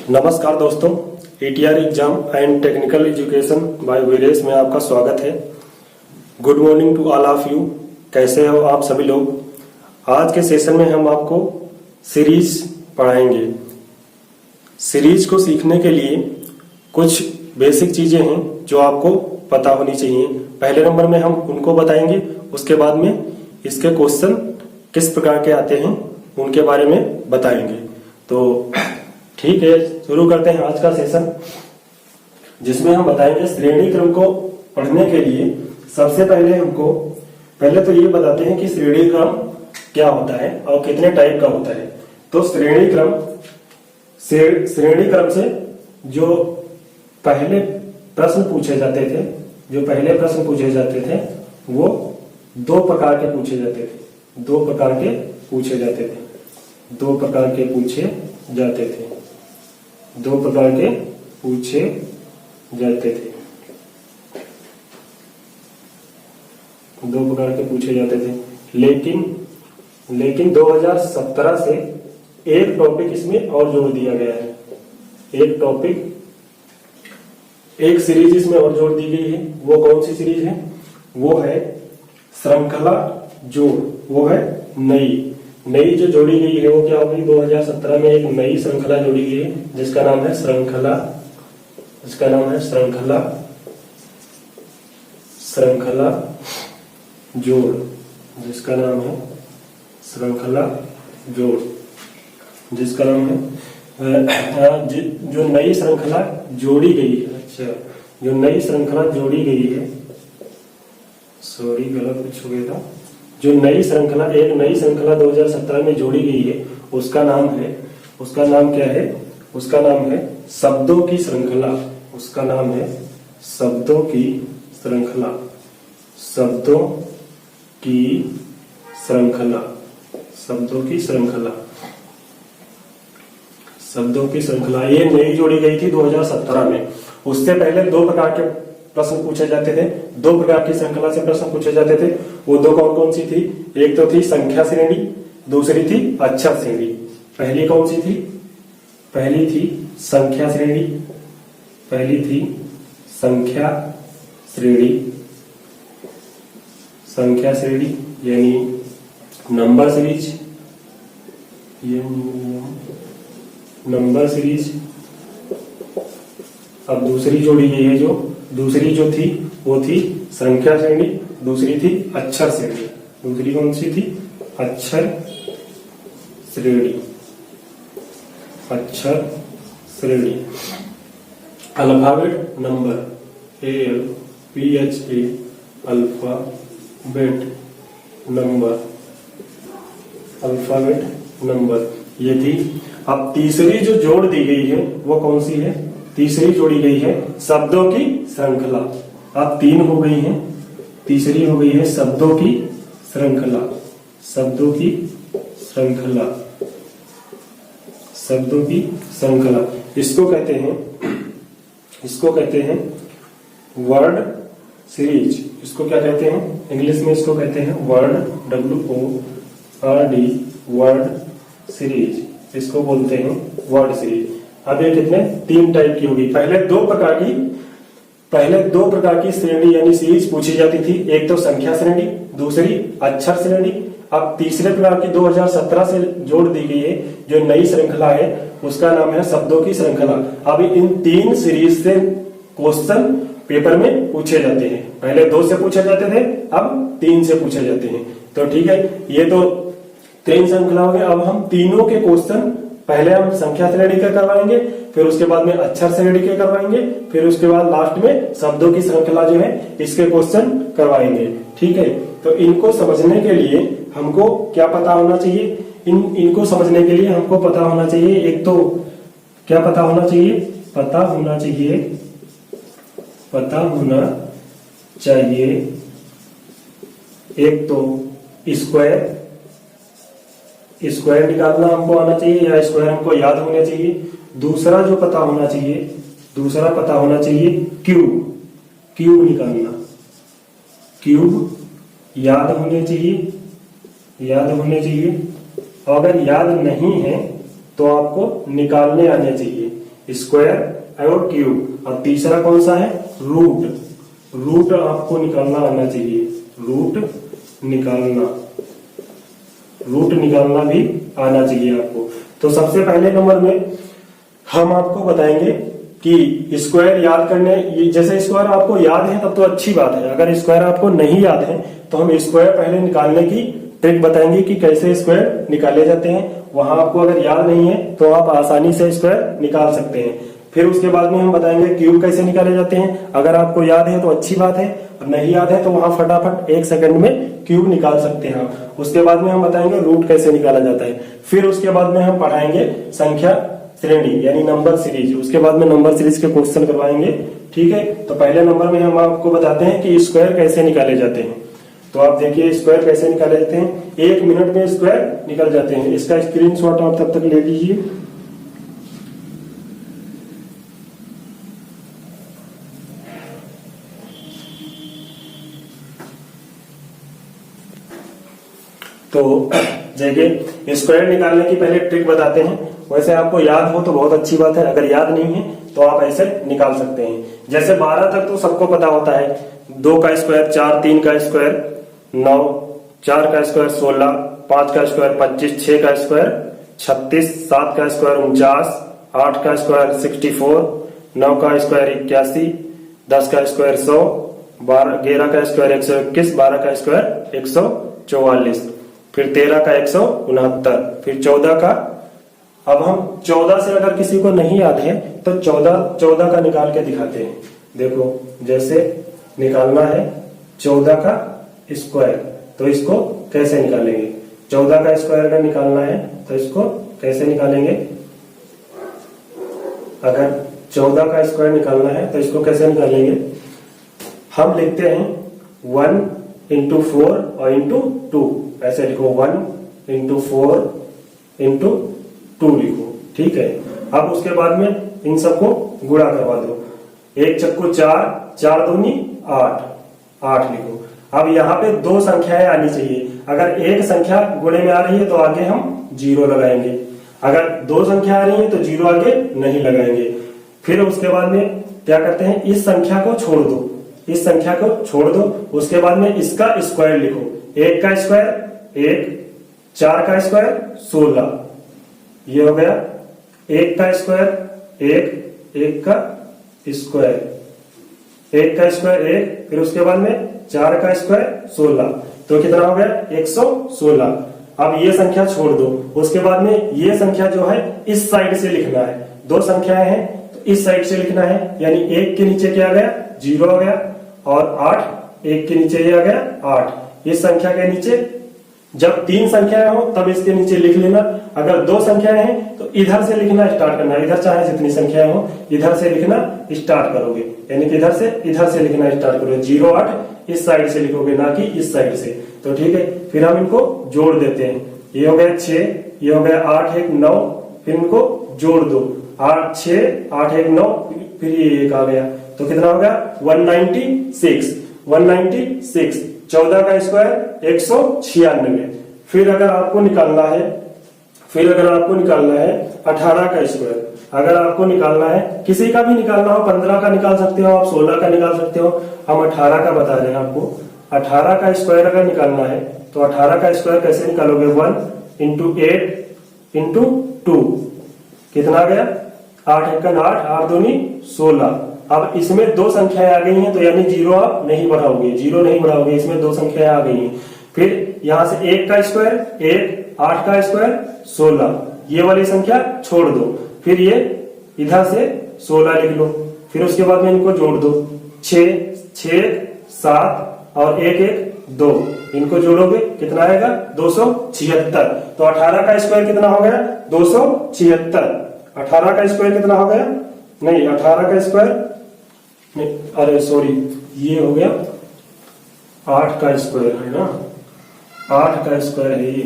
नमस्कार दोस्तों, ATR exam and technical education by Viresh में आपका स्वागत है। Good morning to all of you. कैसे हो आप सभी लोग। आज के सेशन में हम आपको सीरीज पढ़ाएंगे। सीरीज को सीखने के लिए कुछ बेसिक चीजें हैं जो आपको पता होनी चाहिए। पहले नंबर में हम उनको बताएंगे, उसके बाद में इसके क्वेश्चन किस प्रकार के आते हैं उनके बारे में बताएंगे। तो ठीक है, शुरू करते हैं आज का सेशन, जिसमें हम बताएंगे श्रेणी क्रम को पढ़ने के लिए सबसे पहले तो ये बताते हैं कि श्रेणी क्रम क्या होता है और कितने टाइप का होता है। तो श्रेणी क्रम से जो पहले प्रश्न पूछे जाते थे वो दो प्रकार के पूछे जाते थे। लेकिन 2017 से एक टॉपिक इसमें और जोड़ दिया गया है। एक सीरीज इसमें और जोड़ दी गई है। वो कौन सी सीरीज है? वो है श्रृंखला जोड़। वो है नई जो जोड़ी गई है वो क्या होगी? 2017 में एक नई श्रृंखला जोड़ी गई है जिसका नाम है श्रृंखला जोड़। जिसका नाम है जो नई श्रृंखला जोड़ी गई है। अच्छा, जो नई श्रृंखला जोड़ी गई है, सॉरी गलत कुछ हो गया था। जो एक नई श्रृंखला 2017 में जोड़ी गई है उसका नाम क्या है? उसका नाम है शब्दों की श्रृंखला। शब्दों की श्रृंखला ये नई जोड़ी गई थी 2017 में। उससे पहले दो प्रकार के प्रश्न पूछे जाते थे, दो प्रकार की श्रृंखला से प्रश्न पूछे जाते थे। वो दो कौन सी थी? एक तो थी संख्या श्रेणी, दूसरी थी अक्षर श्रेणी। पहली कौन सी थी? पहली थी संख्या श्रेणी यानी नंबर सीरीज। अब दूसरी जोड़ी गई है दूसरी जो थी वो थी संख्या श्रेणी, दूसरी थी अक्षर श्रेणी। दूसरी कौन सी थी? अक्षर श्रेणी। Alphabet number ALPHA alphabet number ये थी। अब तीसरी जो जोड़ दी गई है वो कौन सी है? तीसरी जोड़ी गई है शब्दों की श्रृंखला। अब तीन हो गई हैं, तीसरी हो गई है शब्दों की श्रृंखला। इसको कहते हैं वर्ड सीरीज। इसको क्या कहते हैं? इंग्लिश में इसको कहते हैं वर्ड, WORD, वर्ड सीरीज। इसको बोलते हैं वर्ड सीरीज। अब ये कितने? तीन टाइप की होगी। पहले दो प्रकार की श्रेणी यानी सीरीज पूछी जाती थी। एक तो संख्या श्रेणी, दूसरी अक्षर श्रेणी। अब तीसरे प्रकार की 2017 से जोड़ दी गई है जो नई श्रृंखला है, उसका नाम है शब्दों की श्रृंखला। अब इन तीन सीरीज से क्वेश्चन पेपर में पूछे जाते हैं। पहले दो से पूछे जाते थे, अब तीन से पूछे जाते हैं। तो ठीक है, ये तो तीन श्रृंखला हो गए। अब हम तीनों के क्वेश्चन पहले हम संख्या श्रेणी के करवाएंगे, फिर उसके बाद में अक्षर श्रेणी के करवाएंगे, फिर उसके बाद लास्ट में शब्दों की श्रृंखला जो है इसके क्वेश्चन करवाएंगे। ठीक है, तो इनको समझने के लिए हमको क्या पता होना चाहिए? इनको समझने के लिए हमको पता होना चाहिए, एक तो क्या पता होना चाहिए? पता होना चाहिए एक तो स्क्वायर निकालना हमको आना चाहिए या स्क्वायर हमको याद होना चाहिए। दूसरा पता होना चाहिए क्यूब निकालना। क्यूब याद होने चाहिए। अगर याद नहीं है तो आपको निकालने आने चाहिए। स्क्वायर और क्यूब। और तीसरा कौन सा है, रूट। रूट आपको निकालना आना चाहिए, रूट निकालना भी आना चाहिए आपको। तो सबसे पहले नंबर में हम आपको बताएंगे कि स्क्वायर याद करने, जैसे स्क्वायर आपको याद है तब तो अच्छी बात है, अगर स्क्वायर आपको नहीं याद है तो हम स्क्वायर पहले निकालने की ट्रिक बताएंगे कि कैसे स्क्वायर निकाले जाते हैं। वहां आपको अगर याद नहीं है तो आप आसानी से स्क्वायर निकाल सकते हैं। फिर उसके बाद में हम बताएंगे क्यूब कैसे निकाले जाते हैं। अगर आपको याद है तो अच्छी बात है, और नहीं याद है तो वहां फटाफट 1 सेकंड में क्यूब निकाल सकते हैं आप। उसके बाद में हम बताएंगे रूट कैसे निकाला जाता है। फिर उसके बाद में हम पढ़ाएंगे संख्या श्रेणी यानी नंबर सीरीज। उसके बाद में नंबर सीरीज के क्वेश्चन करवाएंगे, ठीक है। तो पहले नंबर में हम आपको बताते हैं कि स्क्वायर कैसे निकाले जाते हैं। तो आप देखिए स्क्वायर कैसे निकाले जाते हैं, 1 मिनट में स्क्वायर निकल जाते हैं। इसका स्क्रीनशॉट आप तब तक ले लीजिए। तो देखिए स्क्वायर निकालने की पहले ट्रिक बताते हैं। वैसे आपको याद हो तो बहुत अच्छी बात है, अगर याद नहीं है तो आप ऐसे निकाल सकते हैं। जैसे 12 तक तो सबको पता होता है, 2 का स्क्वायर 4, 3 का स्क्वायर 9, 4 का स्क्वायर 16, 5 का स्क्वायर 25, 6 का स्क्वायर 36, 7 का स्क्वायर 49, 8 का स्क्वायर 64, 9 का स्क्वायर 81, 10 का स्क्वायर 100, 11 का स्क्वायर 121, 12 का स्क्वायर 144, फिर 13 का 169, फिर 14 का। अब हम 14 से अगर किसी को नहीं याद है तो 14 का निकाल के दिखाते हैं। देखो जैसे निकालना है 14 का स्क्वायर, तो इसको कैसे निकालेंगे। 14 का स्क्वायर अगर निकालना है तो इसको कैसे निकालेंगे। अगर 14 का स्क्वायर निकालना है तो इसको कैसे निकालेंगे। हम लिखते हैं 1 इंटू 4 और इंटू 2, ऐसे लिखो 1 इंटू 4 इंटू 2 लिखो, ठीक है। अब उसके बाद में इन सबको गुणा करवा दो, 1 चक्कू 4, 4 दूनी 8, 8 लिखो। अब यहाँ पे 2 संख्याएं आनी चाहिए। अगर एक संख्या गुणे में आ रही है तो आगे हम 0 लगाएंगे, अगर 2 संख्या आ रही है तो 0 आगे नहीं लगाएंगे। फिर उसके बाद में क्या करते हैं, इस संख्या को छोड़ दो, इस संख्या को छोड़ दो। उसके बाद में इसका स्क्वायर लिखो, 1 का स्क्वायर 1, 4 का स्क्वायर 16, ये हो गया 1 का स्क्वायर 1, 1 का स्क्वायर 1 का स्क्वायर 1, फिर उसके बाद में 4 का स्क्वायर 16, तो कितना हो गया 116। अब ये संख्या छोड़ दो, उसके बाद में ये संख्या जो है इस साइड से लिखना है। 2 संख्याएं हैं तो इस साइड से लिखना है, यानी 1 के नीचे क्या आ गया 0 आ गया, और 8 1 के नीचे ये आ गया 8। इस संख्या के नीचे जब 3 संख्याएं हो तब इसके नीचे लिख लेना। अगर 2 संख्याएं हैं तो इधर से लिखना स्टार्ट करना, इधर चाहे जितनी संख्याएं हो इधर से लिखना स्टार्ट करोगे, यानी कि इधर से लिखना स्टार्ट करोगे। 0 8 इस साइड से लिखोगे, ना कि इस साइड से, तो ठीक है। फिर हम इनको जोड़ देते हैं, ये हो गया 6, ये हो गया 8 1 9, फिर इनको जोड़ दो, 8 6 8 1 9, फिर ये 1 आ गया, तो कितना हो गया 196। 196 14 का स्क्वायर 196। फिर अगर आपको निकालना है 18 का स्क्वायर, अगर आपको निकालना है, किसी का भी निकालना हो, 15 का निकाल सकते हो आप, 16 का निकाल सकते हो, हम 18 का बता रहे हैं आपको। 18 का स्क्वायर अगर निकालना है तो 18 का स्क्वायर कैसे निकालोगे, 1 इंटू 8 इंटू 2, कितना आ गया 8 1 8, 8 दूनी 16। अब इसमें 2 संख्याएं आ गई हैं तो यानी 0 आप नहीं बढ़ाओगे, 0 नहीं बढ़ाओगे, इसमें 2 संख्याएं आ गई हैं। फिर यहां से 1 का स्क्वायर 1, 8 का स्क्वायर 16, ये वाली संख्या छोड़ दो, फिर ये इधर से 16 लिख लो। फिर उसके बाद में इनको जोड़ दो, 6 6 7 और 1 1 2, इनको जोड़ोगे कितना आएगा 276। तो 18 का स्क्वायर कितना हो गया 276। 18 का स्क्वायर कितना हो गया, नहीं 18 का स्क्वायर नहीं, अरे सॉरी, ये हो गया 8 का स्क्वायर है ना, 8 का स्क्वायर है ये।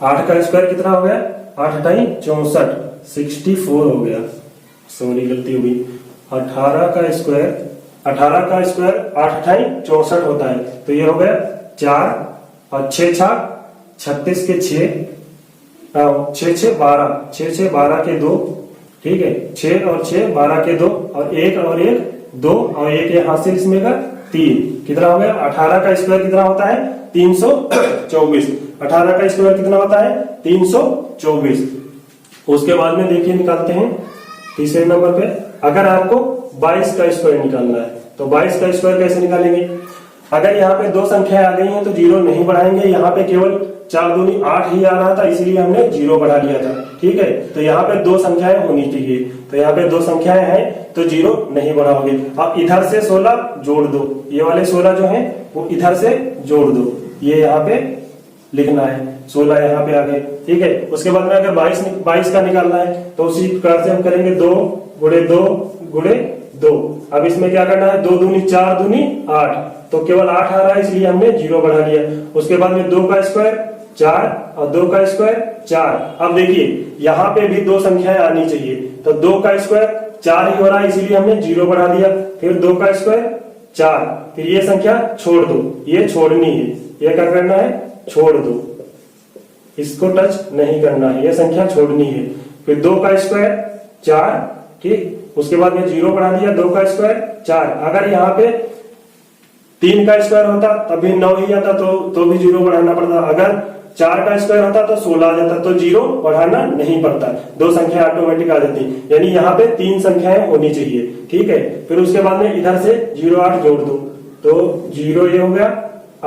8 का स्क्वायर कितना हो गया 8 टाइम 64, 64 हो गया, सॉरी गलती हुई। 18 का स्क्वायर 8 टाइम 64 होता है, तो ये हो गया 4 और 6 36 के 6 6 6 12, 6 6 12 के 2, ठीक है, 6 और 6 12 के 2 और 1 और 1 2 और 1 यहाँ से इसमें का 3 कितना हो गया। 18 का स्क्वायर कितना होता है 324। 18 का स्क्वायर कितना होता है 324। उसके बाद में देखिए निकालते हैं तीसरे नंबर पे, अगर आपको 22 का स्क्वायर निकालना है तो 22 का स्क्वायर कैसे निकालेंगे। अगर यहाँ पे दो संख्याएं आ गई हैं तो जीरो नहीं बढ़ाएंगे, यहाँ पे केवल 4 दूनी 8 ही आ रहा था इसलिए हमने जीरो बढ़ा लिया था। ठीक है, तो यहाँ पे दो संख्याएं होनी चाहिए, तो यहाँ पे दो संख्याएं हैं तो जीरो नहीं बढ़ाओगे। अब इधर से 16 जोड़ दो, ये वाले 16 जो है वो इधर से जोड़ दो, ये यहाँ पे लिखना है 16 यहाँ पे आ गए। ठीक है, उसके बाद में अगर 22 का निकालना है तो उसी प्रकार से हम करेंगे 2 गुणे 2 गुणे 2। अब इसमें क्या करना है 2 दूनी 4 दूनी 8, तो केवल 8 आ रहा है इसलिए हमने जीरो बढ़ा लिया। उसके बाद में 2 का स्क्वायर 4 और 2 का स्क्वायर 4। अब देखिए यहाँ पे भी दो संख्याएं आनी चाहिए, तो 2 का स्क्वायर 4 ही हो रहा है इसीलिए हमने जीरो बढ़ा दिया। फिर 2 का स्क्वायर 4, फिर ये संख्या छोड़ दो, ये छोड़नी है, ये क्या करना है छोड़ दो, इसको टच नहीं करना है, ये संख्या छोड़नी है। फिर 2 का स्क्वायर 4, ठीक, उसके बाद में जीरो बढ़ा दिया 2 का स्क्वायर 4। अगर यहाँ पे 3 का स्क्वायर होता तब भी 9 ही आता तो भी जीरो बढ़ाना पड़ता। अगर 4 का स्क्वायर होता तो 16 आ जाता, तो जीरो बढ़ाना नहीं पड़ता, दो संख्या ऑटोमेटिक आ जाती। यानी यहाँ पे 3 संख्याएं होनी चाहिए। ठीक है, फिर उसके बाद में इधर से 0 8 जोड़ दो, तो 0 ये हो गया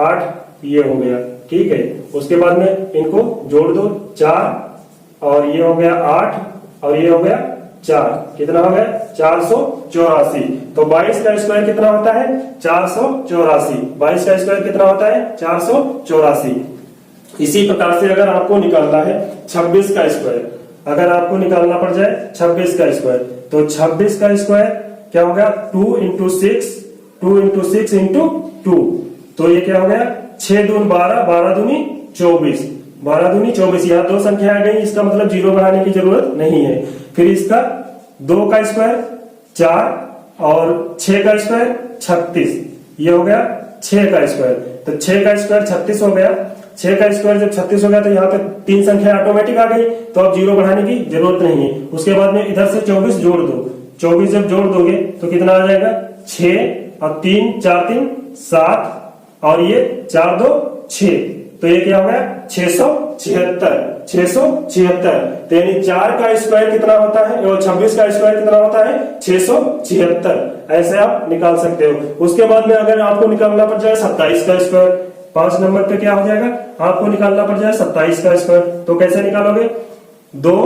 8 ये हो गया। ठीक है, उसके बाद में इनको जोड़ दो 4 और ये हो गया 8 और ये हो गया 4, कितना हो गया 484। तो 22 का स्क्वायर कितना होता है 484। 22 का स्क्वायर कितना होता है 484। इसी प्रकार से अगर आपको निकालना है 26 का स्क्वायर, अगर आपको निकालना पड़ जाए 26 का स्क्वायर, तो 26 का स्क्वायर क्या हो गया 2 इंटू 6 2 इंटू 6 इंटू 2, तो ये क्या हो गया 6 दून 12 12 दूनी 24, 12 दूनी 24। यहाँ दो संख्या आ गई, इसका मतलब जीरो बढ़ाने की जरूरत नहीं है। फिर इसका 2 का स्क्वायर 4 और 6 का स्क्वायर 36, ये हो गया 6 का स्क्वायर, तो 6 का स्क्वायर 36 हो गया। 6 का स्क्वायर जब 36 हो गया तो यहाँ पे 3 संख्या ऑटोमेटिक आ गई, तो अब जीरो बढ़ाने की जरूरत नहीं है। उसके बाद में इधर से 24 जोड़ दो, 24 जब जोड़ दोगे तो कितना आ जाएगा 6 और 3 4 3 7 और ये 4 2 6, तो ये क्या हो गया 676। 676, तो यानी 4 का स्क्वायर कितना होता है और 26 का स्क्वायर कितना होता है 676। ऐसे आप निकाल सकते हो। उसके बाद में अगर आपको निकालना पड़ जाए 27 का स्क्वायर, 5 नंबर पे क्या हो जाएगा आपको निकालना पड़ जाए 27 का स्क्वायर, तो कैसे निकालोगे 2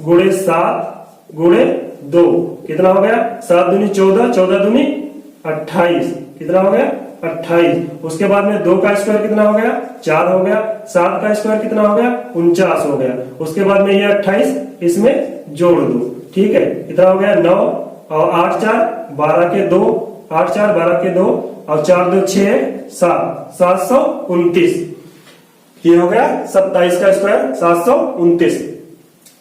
गुणे 7 गुणे 2, कितना हो गया 7 दूनी 14 14 दूनी 28, कितना हो गया 28। उसके बाद में 2 का स्क्वायर कितना हो गया 4 हो गया। 7 का स्क्वायर कितना हो गया 49 हो गया। उसके बाद में ये 28 इसमें जोड़ दो, ठीक है, कितना हो गया 9 और 8 4 12 के 2, 8 4 12 के 2 और 4 2 6 7 729, ये हो गया 27 का स्क्वायर 729।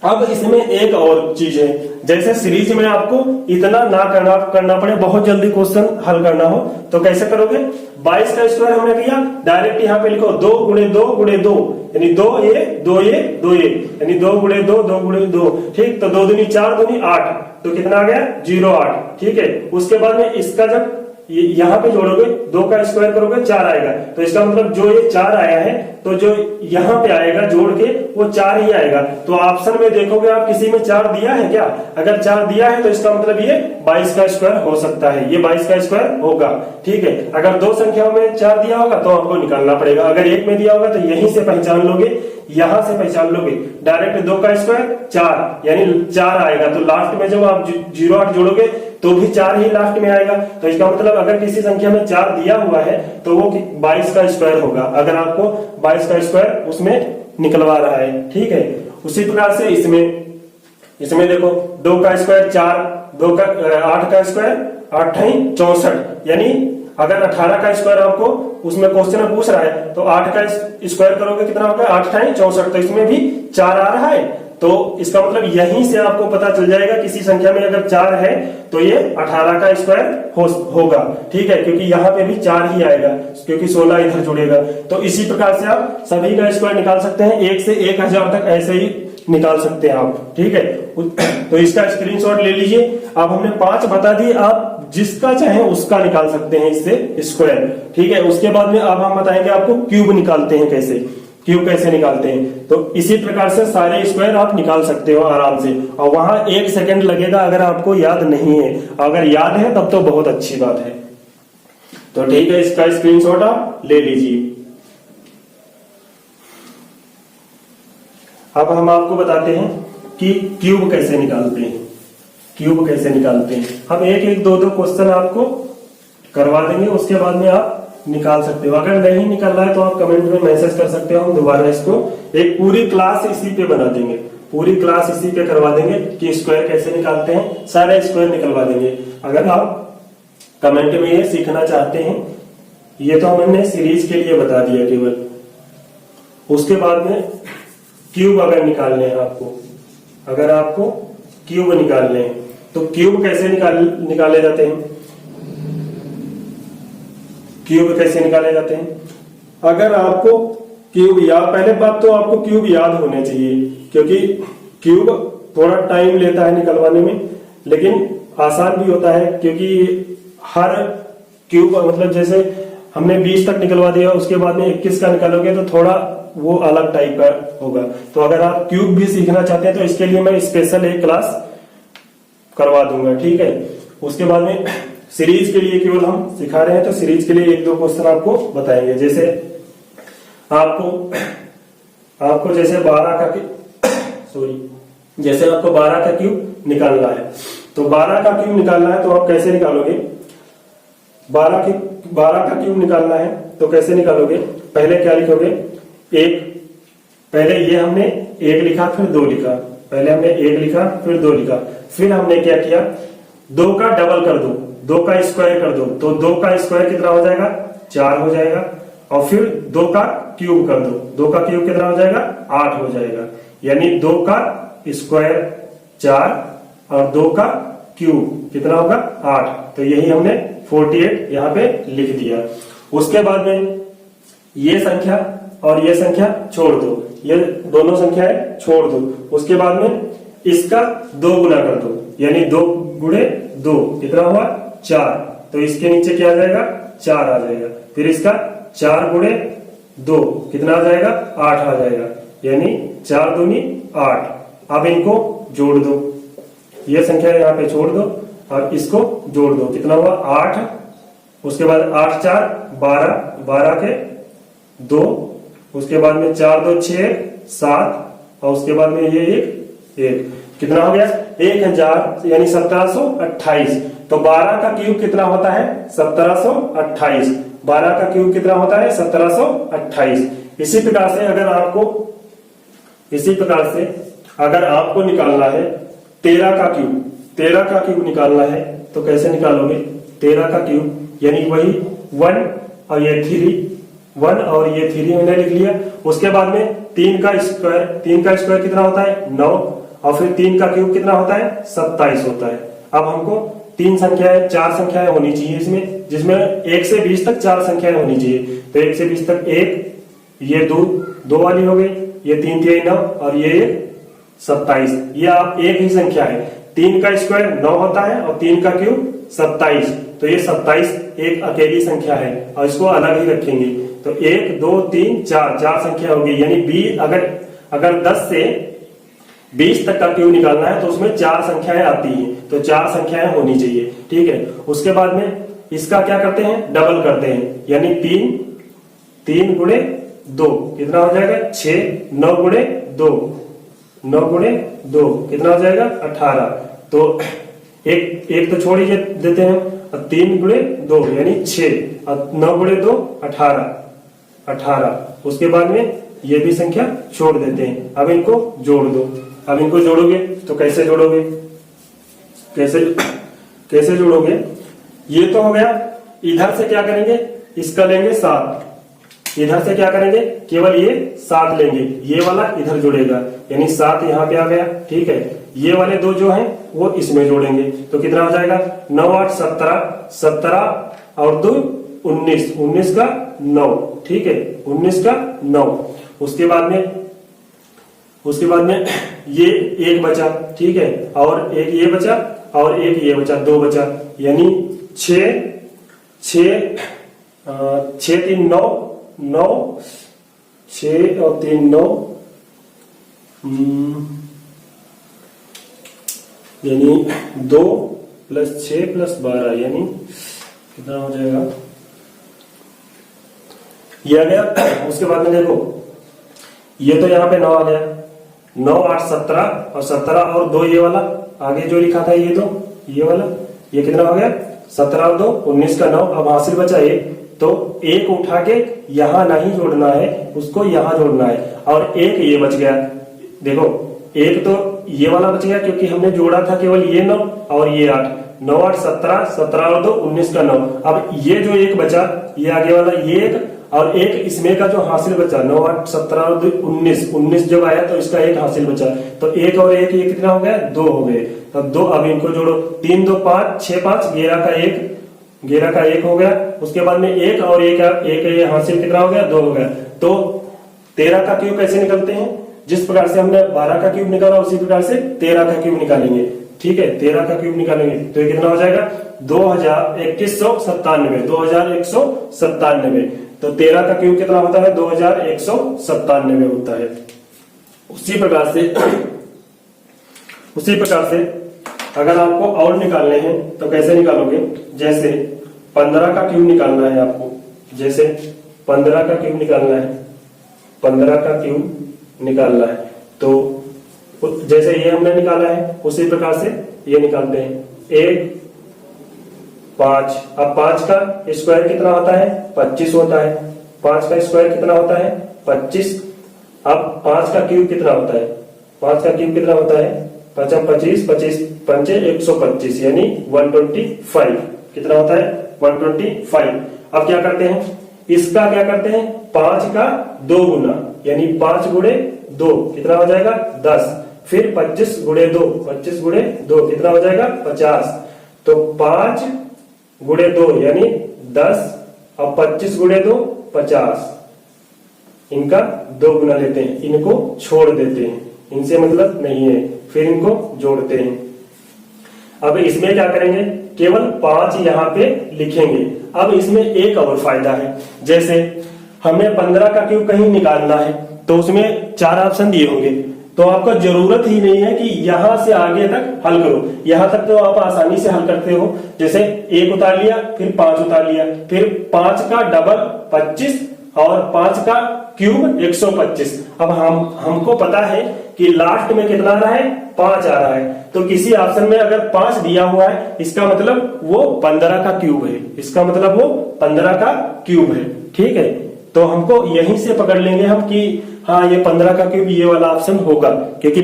अब इसमें एक और चीज है, जैसे सीरीज में आपको इतना ना करना पड़े, बहुत जल्दी क्वेश्चन हल करना हो तो कैसे करोगे 22 का स्क्वायर हमने किया, डायरेक्ट यहाँ पे लिखो 2 गुणे 2 गुणे 2, यानी 2 ये 2 ये 2 ये, यानी 2 गुणे 2 2 गुणे 2, ठीक, तो 2 दूनी 4 दूनी 8, तो कितना आ गया 08। ठीक है, उसके बाद में इसका जब यहाँ पे जोड़ोगे 2 का स्क्वायर करोगे 4 आएगा, तो इसका मतलब जो ये 4 आया है तो जो यहाँ पे आएगा जोड़ के वो 4 ही आएगा। तो ऑप्शन में देखोगे आप किसी में 4 दिया है क्या, अगर 4 दिया है तो इसका मतलब ये 22 का स्क्वायर हो सकता है, ये 22 का स्क्वायर होगा। ठीक है, अगर दो संख्याओं में 4 दिया होगा तो आपको निकालना पड़ेगा, अगर एक में दिया होगा तो यहीं से पहचान लोगे, यहां से पहचान लोगे। डायरेक्ट 2 का स्क्वायर 4 यानी 4 आएगा, तो लास्ट में जब आप 08 जोड़ोगे तो भी 4 ही लास्ट में आएगा, तो इसका मतलब अगर किसी संख्या में 4 दिया हुआ है तो वो 22 का स्क्वायर होगा, अगर आपको 22 का स्क्वायर उसमें निकलवा रहा है। ठीक है, उसी प्रकार से इसमें देखो 2 का स्क्वायर 4, 8 का स्क्वायर 8 64, यानी अगर 18 का स्क्वायर आपको उसमें क्वेश्चन में पूछ रहा है तो 8 का स्क्वायर करोगे कितना होगा 8 64, तो इसमें भी 4 आ रहा है, तो इसका मतलब यहीं से आपको पता चल जाएगा किसी संख्या में अगर 4 है तो ये 18 का स्क्वायर होगा। ठीक है, क्योंकि यहाँ पे भी 4 ही आएगा, क्योंकि 16 इधर जुड़ेगा। तो इसी प्रकार से आप सभी का स्क्वायर निकाल सकते हैं, 1 से 1000 तक ऐसे ही निकाल सकते हैं आप, ठीक है। तो इसका स्क्रीनशॉट ले लीजिए। अब हमने 5 बता दिए, आप जिसका चाहे उसका निकाल सकते हैं इससे स्क्वायर, ठीक है। उसके बाद में अब हम बताएंगे आपको क्यूब निकालते हैं कैसे, क्यूब कैसे निकालते हैं। तो इसी प्रकार से सारे स्क्वायर आप निकाल सकते हो आराम से, और वहां 1 सेकंड लगेगा अगर आपको याद नहीं है। अगर याद है तब तो बहुत अच्छी बात है। तो ठीक है, इसका स्क्रीनशॉट आप ले लीजिए। अब हम आपको बताते हैं कि क्यूब कैसे निकालते हैं, क्यूब कैसे निकालते हैं। हम एक एक दो क्वेश्चन आपको करवा देंगे, उसके बाद में आप निकाल सकते हो। अगर नहीं निकल रहा है तो आप कमेंट में मैसेज कर सकते हो, हम दोबारा इसको एक पूरी क्लास इसी पे बना देंगे, पूरी क्लास इसी पे करवा देंगे कि स्क्वायर कैसे निकालते हैं, सारे स्क्वायर निकलवा देंगे। अगर आप कमेंट में ये सीखना चाहते हैं, ये तो हमने सीरीज के लिए बता दिया केवल। उसके बाद में क्यूब अगर निकालने हैं आपको, अगर आपको क्यूब निकालने हैं तो क्यूब कैसे निकाले जाते हैं, क्यूब कैसे निकाले जाते हैं। अगर आपको क्यूब याद, पहले बात तो आपको क्यूब याद होने चाहिए, क्योंकि क्यूब थोड़ा टाइम लेता है निकलवाने में, लेकिन आसान भी होता है। क्योंकि हर क्यूब मतलब जैसे हमने 20 तक निकलवा दिया, उसके बाद में 21 का निकालोगे तो थोड़ा वो अलग टाइप का होगा। तो अगर आप क्यूब भी सीखना चाहते हैं तो इसके लिए मैं स्पेशल एक क्लास करवा दूंगा, ठीक है। उसके बाद में सीरीज के लिए केवल हम सिखा रहे हैं, तो सीरीज के लिए एक दो क्वेश्चन आपको बताएंगे। जैसे आपको जैसे 12 का जैसे आपको 12 का क्यूब निकालना है, तो 12 का क्यूब निकालना है तो आप कैसे निकालोगे। 12 का क्यूब निकालना है तो कैसे निकालोगे। पहले क्या लिखोगे, एक, पहले ये हमने 1 लिखा फिर 2 लिखा, पहले हमने 1 लिखा फिर 2 लिखा, फिर हमने क्या किया, 2 का डबल कर दो, 2 का स्क्वायर कर दो, तो 2 का स्क्वायर कितना हो जाएगा, 4 हो जाएगा। और फिर 2 का क्यूब कर दो, 2 का क्यूब कितना हो जाएगा, 8 हो जाएगा। यानी 2 का स्क्वायर 4 और 2 का क्यूब कितना होगा, 8। तो यही हमने 48 यहाँ पे लिख दिया। उसके बाद में ये संख्या और ये संख्या छोड़ दो, ये दोनों संख्याएं छोड़ दो। उसके बाद में इसका 2 गुना कर दो, यानी 2 गुणे 2 कितना हुआ, 4। तो इसके नीचे क्या आ जाएगा, 4 आ जाएगा। फिर इसका 4 गुणे 2 कितना आ जाएगा, 8 आ जाएगा। यानी 4 दूनी 8। अब इनको जोड़ दो, ये संख्या यहाँ पे छोड़ दो और इसको जोड़ दो, कितना हुआ, 8। उसके बाद 8 4 12, 12 के 2, उसके बाद में 4 2 6 7, और उसके बाद में ये एक कितना हो गया, 1000 यानी 1728। तो 12 का क्यूब कितना होता है, 1728। 12 का क्यूब कितना होता है, 1728। इसी प्रकार से अगर आपको निकालना है 13 का क्यूब निकालना है तो कैसे निकालोगे। 13 का क्यूब यानी वही 1 और ये 3 और ये 3 मैंने लिख लिया। उसके बाद में 3 का स्क्वायर कितना होता है, 9, और फिर 3 का क्यूब कितना होता है, 27 होता है। अब हमको 4 संख्याएं होनी चाहिए इसमें, जिसमें 1 से 20 तक 4 संख्याएं होनी चाहिए। तो 1 से 20 तक 1, ये 2 वाली हो गई, ये 3 3 9 और ये 27। ये आप एक ही संख्या है, 3 का स्क्वायर 9 होता है और 3 का क्यूब 27। तो ये 27 एक अकेली संख्या है और इसको अलग ही रखेंगे। तो 1 2 3 4 संख्या होगी। यानी 20 अगर 10 से 20 तक का क्यूब निकालना है तो उसमें 4 संख्याएं आती हैं, तो 4 संख्याएं होनी चाहिए, ठीक है। उसके बाद में इसका क्या करते हैं, डबल करते हैं, यानी 3 गुणे 2 कितना हो जाएगा, 6, 9 गुणे 2 कितना हो जाएगा, 18। तो एक तो छोड़ ही देते हैं, 3 गुणे 2 यानी 6, और 9 गुणे 2 18। उसके बाद में ये भी संख्या छोड़ देते हैं। अब इनको जोड़ दो। अब इनको जोड़ोगे तो कैसे जोड़ोगे, कैसे जोड़ोगे। ये तो हो गया। इधर से क्या करेंगे, इसका लेंगे 7, इधर से क्या करेंगे, केवल ये 7 लेंगे, ये वाला इधर जुड़ेगा, यानी 7 यहाँ पे आ गया, ठीक है। ये वाले 2 जो हैं वो इसमें जोड़ेंगे, तो कितना हो जाएगा, 9 8 17 और 2 19 का 9, ठीक है, 19 का 9। उसके बाद उसके बाद में ये एक बचा, ठीक है, और एक ये बचा और एक ये बचा, 2 बचा, यानी 6 3 9 9, 6 और 3 9, यानी 2 + 6 + 12, यानी कितना हो जाएगा, ये आ गया। उसके बाद में देखो ये तो यहाँ पे 9 आ गया, 9 8 17 और 17 और 2 ये वाला आगे जो लिखा था ये 2 ये वाला, ये कितना हो गया 17 और 2 19 का 9। अब हासिल बचा 1, तो 1 उठा के यहाँ नहीं जोड़ना है, उसको यहाँ जोड़ना है, और 1 ये बच गया। देखो 1 तो ये वाला बच गया क्योंकि हमने जोड़ा था केवल ये 9 और ये 8, 9 8 17, 17 और 2 19 का 9। अब ये जो 1 बचा, ये आगे वाला ये 1 और 1 इसमें का जो हासिल बचा, 9 8 17 और 2 19, 19 जब आया तो इसका 1 हासिल बचा, तो 1 और 1 ये कितना हो गया, 2 हो गए। तो 2, अब इनको जोड़ो, 3 2 5 6 5, 11 का 1 हो गया। उसके बाद में 1 और 1 ये हासिल कितना हो गया, 2 हो गया। तो 13 का क्यूब कैसे निकलते हैं, जिस प्रकार से हमने 12 का क्यूब निकाला उसी प्रकार से 13 का क्यूब निकालेंगे, ठीक है। 13 का क्यूब निकालेंगे तो ये कितना हो जाएगा, 2197, 2197। तो 13 का क्यूब कितना होता है, 2197 होता है। उसी प्रकार से अगर आपको और निकालने हैं तो कैसे निकालोगे, जैसे 15 का क्यूब निकालना है आपको, जैसे 15 का क्यूब निकालना है, 15 का क्यूब निकालना है, तो जैसे ये हमने निकाला है उसी प्रकार से ये निकालते हैं। 1 5, अब 5 का स्क्वायर कितना होता है, 25 होता है। 5 का स्क्वायर कितना होता है, 25। अब 5 का क्यूब कितना होता है, 5 का क्यूब कितना होता है, 5 25, 25 5 125, यानी 125 कितना होता है, 125। अब क्या करते हैं, इसका क्या करते हैं, 5 का 2 गुना, यानी 5 गुणे 2 कितना हो जाएगा, 10। फिर 25 गुणे 2, 25 गुणे 2 कितना हो जाएगा, 50। तो 5 गुणे 2 यानी 10, अब 25 गुणे 2 50, इनका 2 गुना लेते हैं, इनको छोड़ देते हैं, इनसे मतलब नहीं है, फिर इनको जोड़ते हैं। अब इसमें क्या करेंगे, केवल 5 यहाँ पे लिखेंगे। अब इसमें एक और फायदा है, जैसे हमें 15 का क्यूब कहीं निकालना है तो उसमें 4 ऑप्शन दिए होंगे, तो आपको जरूरत ही नहीं है कि यहां से आगे तक हल करो, यहां तक तो आप आसानी से हल करते हो। जैसे 1 उतार लिया, फिर 5 उतार लिया, फिर 5 का डबल 25 और 5 का क्यूब 125। अब हमको पता है कि लास्ट में कितना आ रहा है, 5 आ रहा है, तो किसी ऑप्शन में अगर 5 दिया हुआ है इसका मतलब वो 15 का क्यूब है, इसका मतलब वो 15 का क्यूब है, ठीक है। तो हमको यहीं से पकड़ लेंगे हम कि हाँ ये 15 का क्यूब ये वाला ऑप्शन होगा, क्योंकि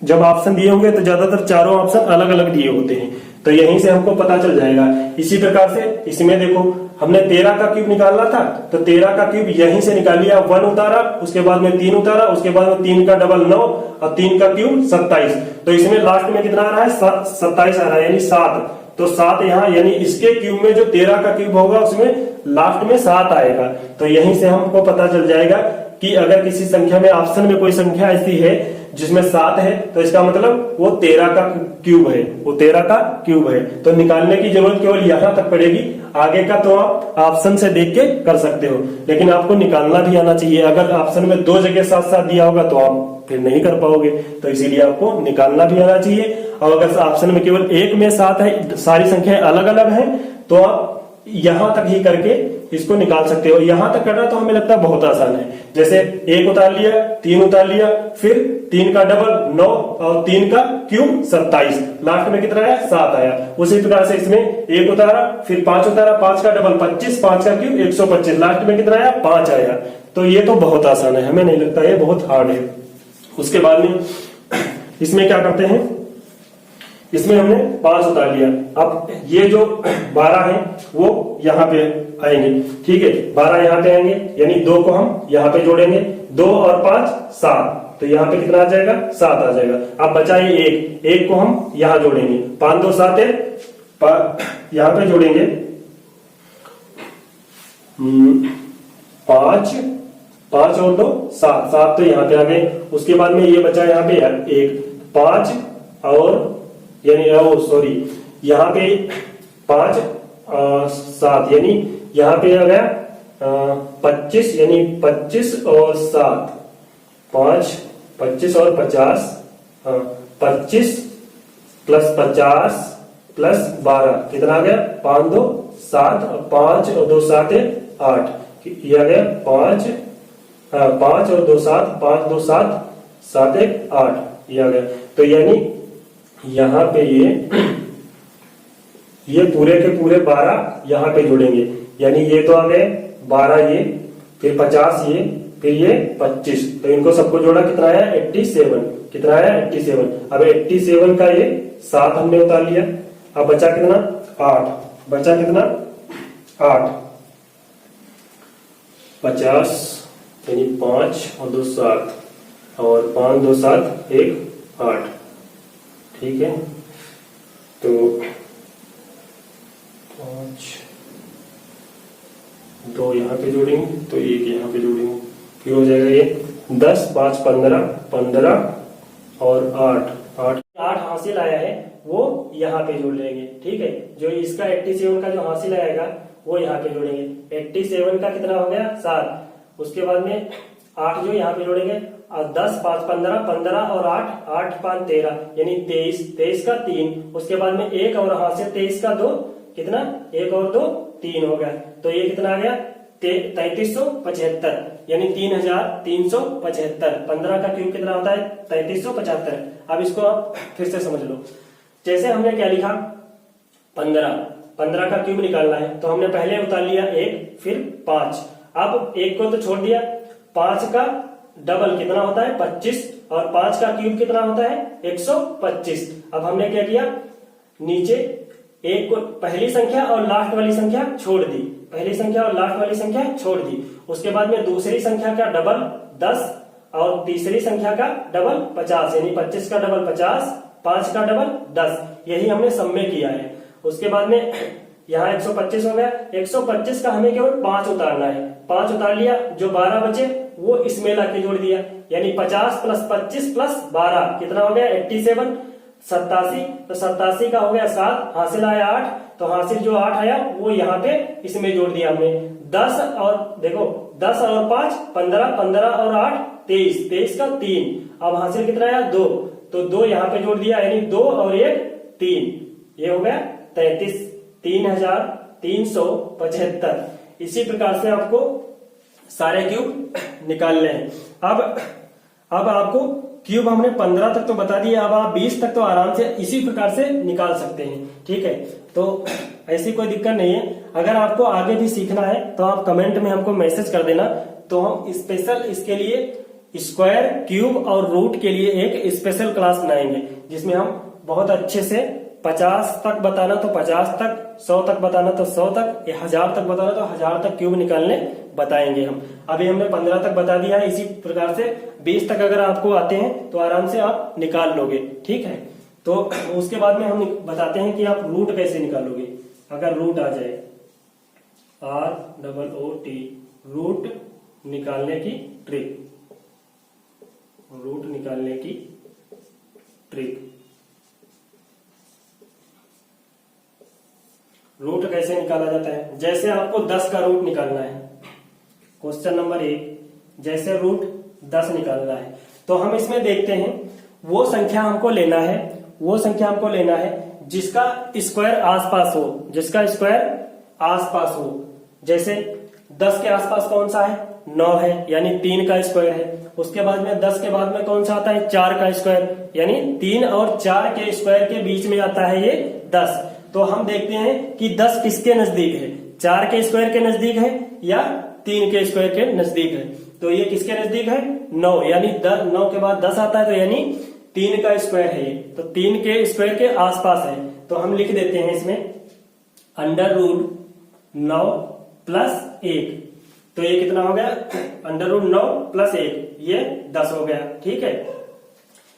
जब ऑप्शन दिए होंगे तो ज्यादातर चारों ऑप्शन अलग अलग दिए होते हैं, तो यहीं से हमको पता चल जाएगा। इसी प्रकार से इसमें देखो हमने 13 का क्यूब निकालना था, तो 13 का क्यूब यहीं से निकाल लिया, 1 उतारा, उसके बाद में 3 उतारा, उसके बाद में 3 का डबल 9 और 3 का क्यूब 27। तो इसमें लास्ट में कितना आ रहा है, 27 आ रहा है, यानी 7। तो 7 यहाँ, यानी इसके क्यूब में जो 13 का क्यूब होगा उसमें लास्ट में 7 आएगा। तो यहीं से हमको पता चल जाएगा कि अगर किसी संख्या में ऑप्शन में कोई संख्या ऐसी है जिसमें 7 है तो इसका मतलब वो 13 का क्यूब है, वो 13 का क्यूब है। तो निकालने की जरूरत केवल यहां तक पड़ेगी, आगे का तो आप ऑप्शन से देख के कर सकते हो, लेकिन आपको निकालना भी आना चाहिए। अगर ऑप्शन में 2 जगह साथ साथ दिया होगा तो आप फिर नहीं कर पाओगे, तो इसीलिए आपको निकालना भी आना चाहिए। और अगर ऑप्शन में केवल 1 में 7 है, सारी संख्याएं अलग अलग है, तो आप यहां तक ही करके इसको निकाल सकते हो। यहां तक करना तो हमें लगता है बहुत आसान है। जैसे 1 उतार लिया, 3 उतार लिया, फिर 3 का डबल 9 और 3 का क्यूब 27, लास्ट में कितना आया, 7 आया। उसी प्रकार से इसमें 1 उतारा, फिर 5 उतारा, 5 का डबल 25, 5 का क्यूब 125, लास्ट में कितना आया, 5 आया। तो ये तो बहुत आसान है, हमें नहीं लगता ये बहुत हार्ड है। उसके बाद में इसमें क्या करते हैं, इसमें हमने 5 उतार लिया, अब ये जो 12 है वो यहाँ पे आएंगे, ठीक है, 12 यहाँ पे आएंगे, यानी 2 को हम यहाँ पे जोड़ेंगे, 2 और 5 7, तो यहाँ पे कितना आ जाएगा, 7 आ जाएगा। अब बचा ये 1 को हम यहाँ जोड़ेंगे, 5 2 7 है, यहाँ पे जोड़ेंगे 5 5 और 2 7, 7 तो यहाँ पे आ गए। उसके बाद में ये बचा यहाँ पे एक 5 और यानी सॉरी यहाँ पे 5 7 यानी यहाँ पे आ गया 25 यानी 25 और 7 5 25 और 50 25 प्लस 50 प्लस 12 कितना आ गया 5 2 7 5 और 2 7 8 ये आ गया 5 5 और 2 7 5 2 7 7 1 8 ये आ गया। तो यानी यहाँ पे ये पूरे के पूरे 12 यहाँ पे जुड़ेंगे, यानी ये तो आ गए 12 ये, फिर 50 ये, फिर ये 25, तो इनको सबको जोड़ा कितना आया 87, कितना आया 87। अब 87 का ये 7 हमने उतार लिया, अब बचा कितना 8, बचा कितना 8 50 यानी 5 और 2 7 और 5 2 7 1 8, ठीक है। तो 5 2 यहाँ पे जोड़ेंगे तो 1 यहाँ पे जोड़ेंगे, फिर हो जाएगा ये 10 5 15 15 और 8 हासिल आया है वो यहाँ पे जोड़ लेंगे, ठीक है। जो इसका 87 का जो हासिल आएगा वो यहाँ पे जोड़ेंगे। 87 का कितना हो गया 7, उसके बाद में 8 जो यहाँ पे जोड़ेंगे और 10 5 15 15 और 8 8 5 13 यानी 23, 23 का 3, उसके बाद में 1 और हासिल 23 का 2 कितना 1 और 2 3 हो गया, तो ये कितना आ गया 3375 यानी 3375। 15 का क्यूब कितना होता है 3375। अब इसको आप फिर से समझ लो, जैसे हमने क्या लिखा 15 का क्यूब निकालना है तो हमने पहले उतार लिया 1 फिर 5, अब 1 को तो छोड़ दिया, 5 का डबल कितना होता है 25 और 5 का क्यूब कितना होता है 125। अब हमने क्या किया नीचे एक को पहली संख्या और लास्ट वाली संख्या छोड़ दी, पहली संख्या और लास्ट वाली संख्या छोड़ दी, उसके बाद में दूसरी संख्या का डबल 10 और तीसरी संख्या का डबल 50 यानी 25 का डबल 50, 5 का डबल 10, यही हमने सब में किया है। उसके बाद में यहाँ 125 हो गया, 125 का हमें केवल 5 उतारना है, 5 उतार लिया, जो 12 बचे वो इसमें लाके जोड़ दिया, यानी 50 प्लस 25 प्लस 12 कितना हो गया 87, 87, तो 87 का हो गया 7, हासिल आया 8, तो हासिल जो 8 आया वो यहाँ पे इसमें जोड़ दिया हमने। 10 और देखो 10 और 5 15, 15 और 8 23, 23 का 3, अब हासिल कितना आया 2, तो 2 यहाँ पे जोड़ दिया यानी 2 और 1 3, ये हो गया 3375। इसी प्रकार से आपको सारे क्यूब निकालने हैं। अब आपको क्यूब हमने 15 तक तो बता दिया, अब आप 20 तक तो आराम से इसी प्रकार से निकाल सकते हैं, ठीक है। तो ऐसी कोई दिक्कत नहीं है। अगर आपको आगे भी सीखना है तो आप कमेंट में हमको मैसेज कर देना, तो हम स्पेशल इसके लिए स्क्वायर क्यूब और रूट के लिए एक स्पेशल क्लास बनाएंगे, जिसमें हम बहुत अच्छे से 50 तक बताना तो 50 तक, 100 तक बताना तो 100 तक, 1000 तक बताना तो 1000 तक क्यूब निकालने बताएंगे हम। अभी हमने 15 तक बता दिया है, इसी प्रकार से 20 तक अगर आपको आते हैं तो आराम से आप निकाल लोगे, ठीक है। तो उसके बाद में हम बताते हैं कि आप रूट कैसे निकालोगे। अगर रूट आ जाए ROOT, रूट निकालने की ट्रिक, रूट निकालने की ट्रिक। रूट कैसे निकाला जाता है, जैसे आपको 10 का रूट निकालना है, क्वेश्चन नंबर 1, जैसे रूट 10 निकालना है तो हम इसमें देखते हैं वो संख्या हमको लेना है, वो संख्या हमको लेना है जिसका स्क्वायर आसपास हो, जिसका स्क्वायर आसपास हो। जैसे 10 के आसपास कौन सा है 9 है, यानी 3 का स्क्वायर है। उसके बाद में 10 के बाद में कौन सा आता है 4 का स्क्वायर, यानी 3 और 4 के स्क्वायर के बीच में आता है ये 10। तो हम देखते हैं कि 10 किसके नजदीक है, 4 के स्क्वायर के नजदीक है या 3 के स्क्वायर के नजदीक है। तो ये किसके नजदीक है 9, यानी 9 के बाद 10 आता है, तो यानी 3 का स्क्वायर है ये, तो 3 के स्क्वायर के आसपास है। तो हम लिख देते हैं इसमें √9 प्लस 1, तो ये कितना हो गया √9 प्लस 1, ये 10 हो गया, ठीक है।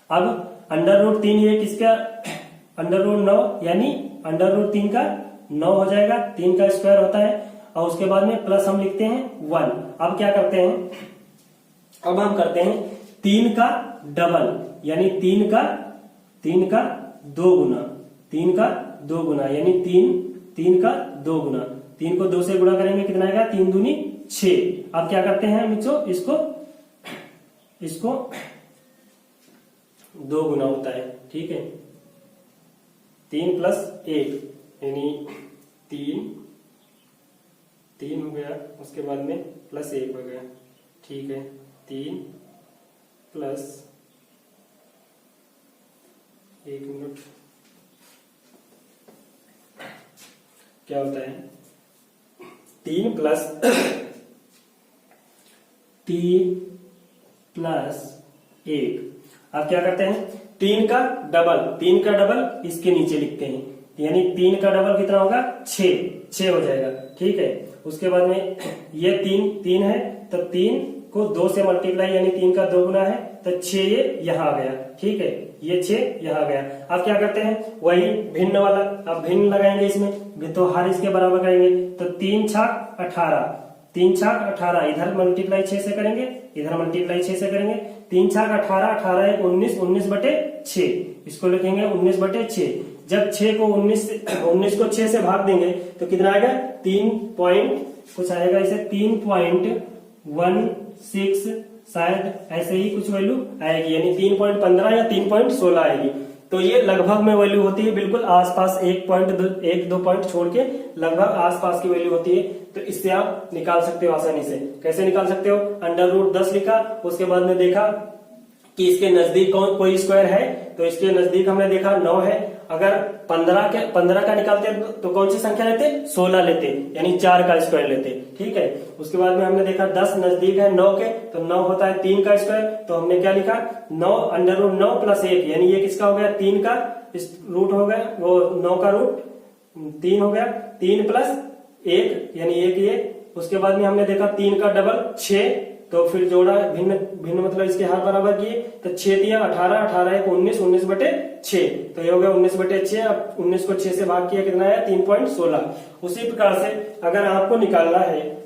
अब √3 ये किसका √9 यानी √3 का 9 हो जाएगा, 3 का स्क्वायर होता है, और उसके बाद में प्लस हम लिखते हैं 1। अब क्या करते हैं अब हम करते हैं 3 का डबल, यानी 3 का 2 गुना, 3 का 2 गुना, यानी 3 का 2 गुना। 3 को 2 से गुणा करेंगे कितना आएगा, 3 दूनी 6। अब क्या करते हैं बच्चों, इसको 2 गुना होता है, ठीक है। 3 प्लस 1 यानी 3 हो गया, उसके बाद में प्लस 1 हो गया, ठीक है। 3 प्लस 1 मिनट क्या होता है, 3 प्लस 1। अब क्या करते हैं, 3 का डबल इसके नीचे लिखते हैं, यानी 3 का डबल कितना होगा, 6 हो जाएगा, ठीक है। उसके बाद में ये 3 है, तो 3 को 2 से मल्टीप्लाई, यानी 3 का 2 गुना है, तो 6 ये यहाँ आ गया, ठीक है। ये 6 यहाँ आ गया। अब क्या करते हैं, वही भिन्न वाला, अब भिन्न लगाएंगे इसमें, तो हर इसके बराबर करेंगे, तो 3 छाक 18, 3 छाक 18, इधर मल्टीप्लाई 6 से करेंगे, इधर मल्टीप्लाई 6 से करेंगे। 3 छाक 18, 18 एक 19, 19/6, इसको लिखेंगे 19/6। जब 6 को 19 को 6 से भाग देंगे तो कितना आएगा, 3 पॉइंट कुछ आएगा, इसे 3.16 शायद ऐसे ही कुछ वैल्यू आएगी, यानी 3.15 या 3.16 आएगी। तो ये लगभग में वैल्यू होती है, बिल्कुल आसपास 1.2 पॉइंट छोड़ के लगभग आसपास की वैल्यू होती है। तो इससे आप निकाल सकते हो आसानी से। कैसे निकाल सकते हो, √10 लिखा, उसके बाद में देखा कि इसके नजदीक कोई स्क्वायर है, तो इसके नजदीक हमने देखा 9 है। अगर 15 का निकालते तो कौन सी संख्या लेते, 16 लेते, यानी 4 का स्क्वायर लेते, ठीक है। उसके बाद में हमने देखा 10 नजदीक है 9 के, तो 9 होता है 3 का स्क्वायर, तो हमने क्या लिखा, 9 √9 प्लस 1, यानी ये किसका हो गया, 3 का रूट हो गया, वो 9 का रूट 3 हो गया। 3 प्लस 1 यानी 1 ये। उसके बाद में हमने देखा 3 का डबल 6, तो फिर जोड़ा भिन्न मतलब इसके हाथ बराबर किए, तो 6 दिया 18, 18 एक 19, 19/6, तो ये हो गया 19/6। अब 19 को 6 से भाग किया, कितना है, 3.16। उसी प्रकार से अगर आपको निकालना है,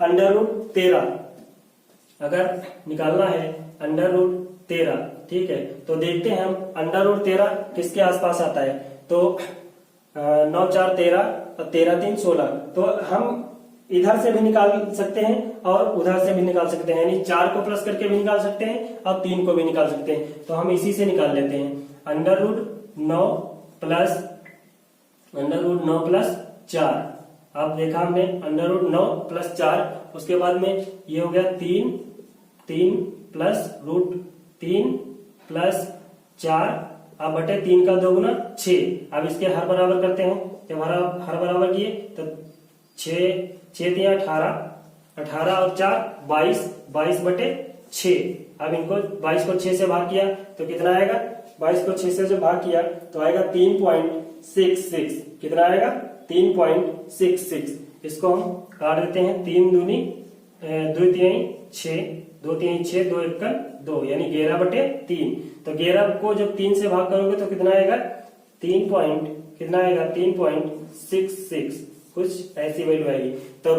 √13, अगर निकालना है √13, ठीक है। तो देखते हैं हम √13 किसके आसपास आता है, तो 9 4 13, 13 3 16, तो हम इधर से भी निकाल सकते हैं और उधर से भी निकाल सकते हैं, यानी 4 को प्लस करके भी निकाल सकते हैं और 3 को भी निकाल सकते हैं। तो हम इसी से निकाल लेते हैं, √9 प्लस 4। अब देखा हमने √9 प्लस 4, उसके बाद में ये हो गया 3 प्लस √3 प्लस 4, अब बटे 3 का 2 गुना 6। अब इसके हर बराबर करते हैं, जब हर बराबर किए तो 6 दिया 18, 18 और 4 22, 22/6। अब इनको 22 को 6 से भाग किया तो कितना आएगा, 22 को 6 से जो भाग किया तो आएगा 3.66, कितना आएगा, 3.66। इसको हम काट देते हैं, 3 दूनी 2 3 6, 2 3 6, 2 1 2, यानी 11/3। तो 11 को जब 3 से भाग करोगे तो कितना आएगा, 3.66, कुछ ऐसी वैल्यू आएगी। तो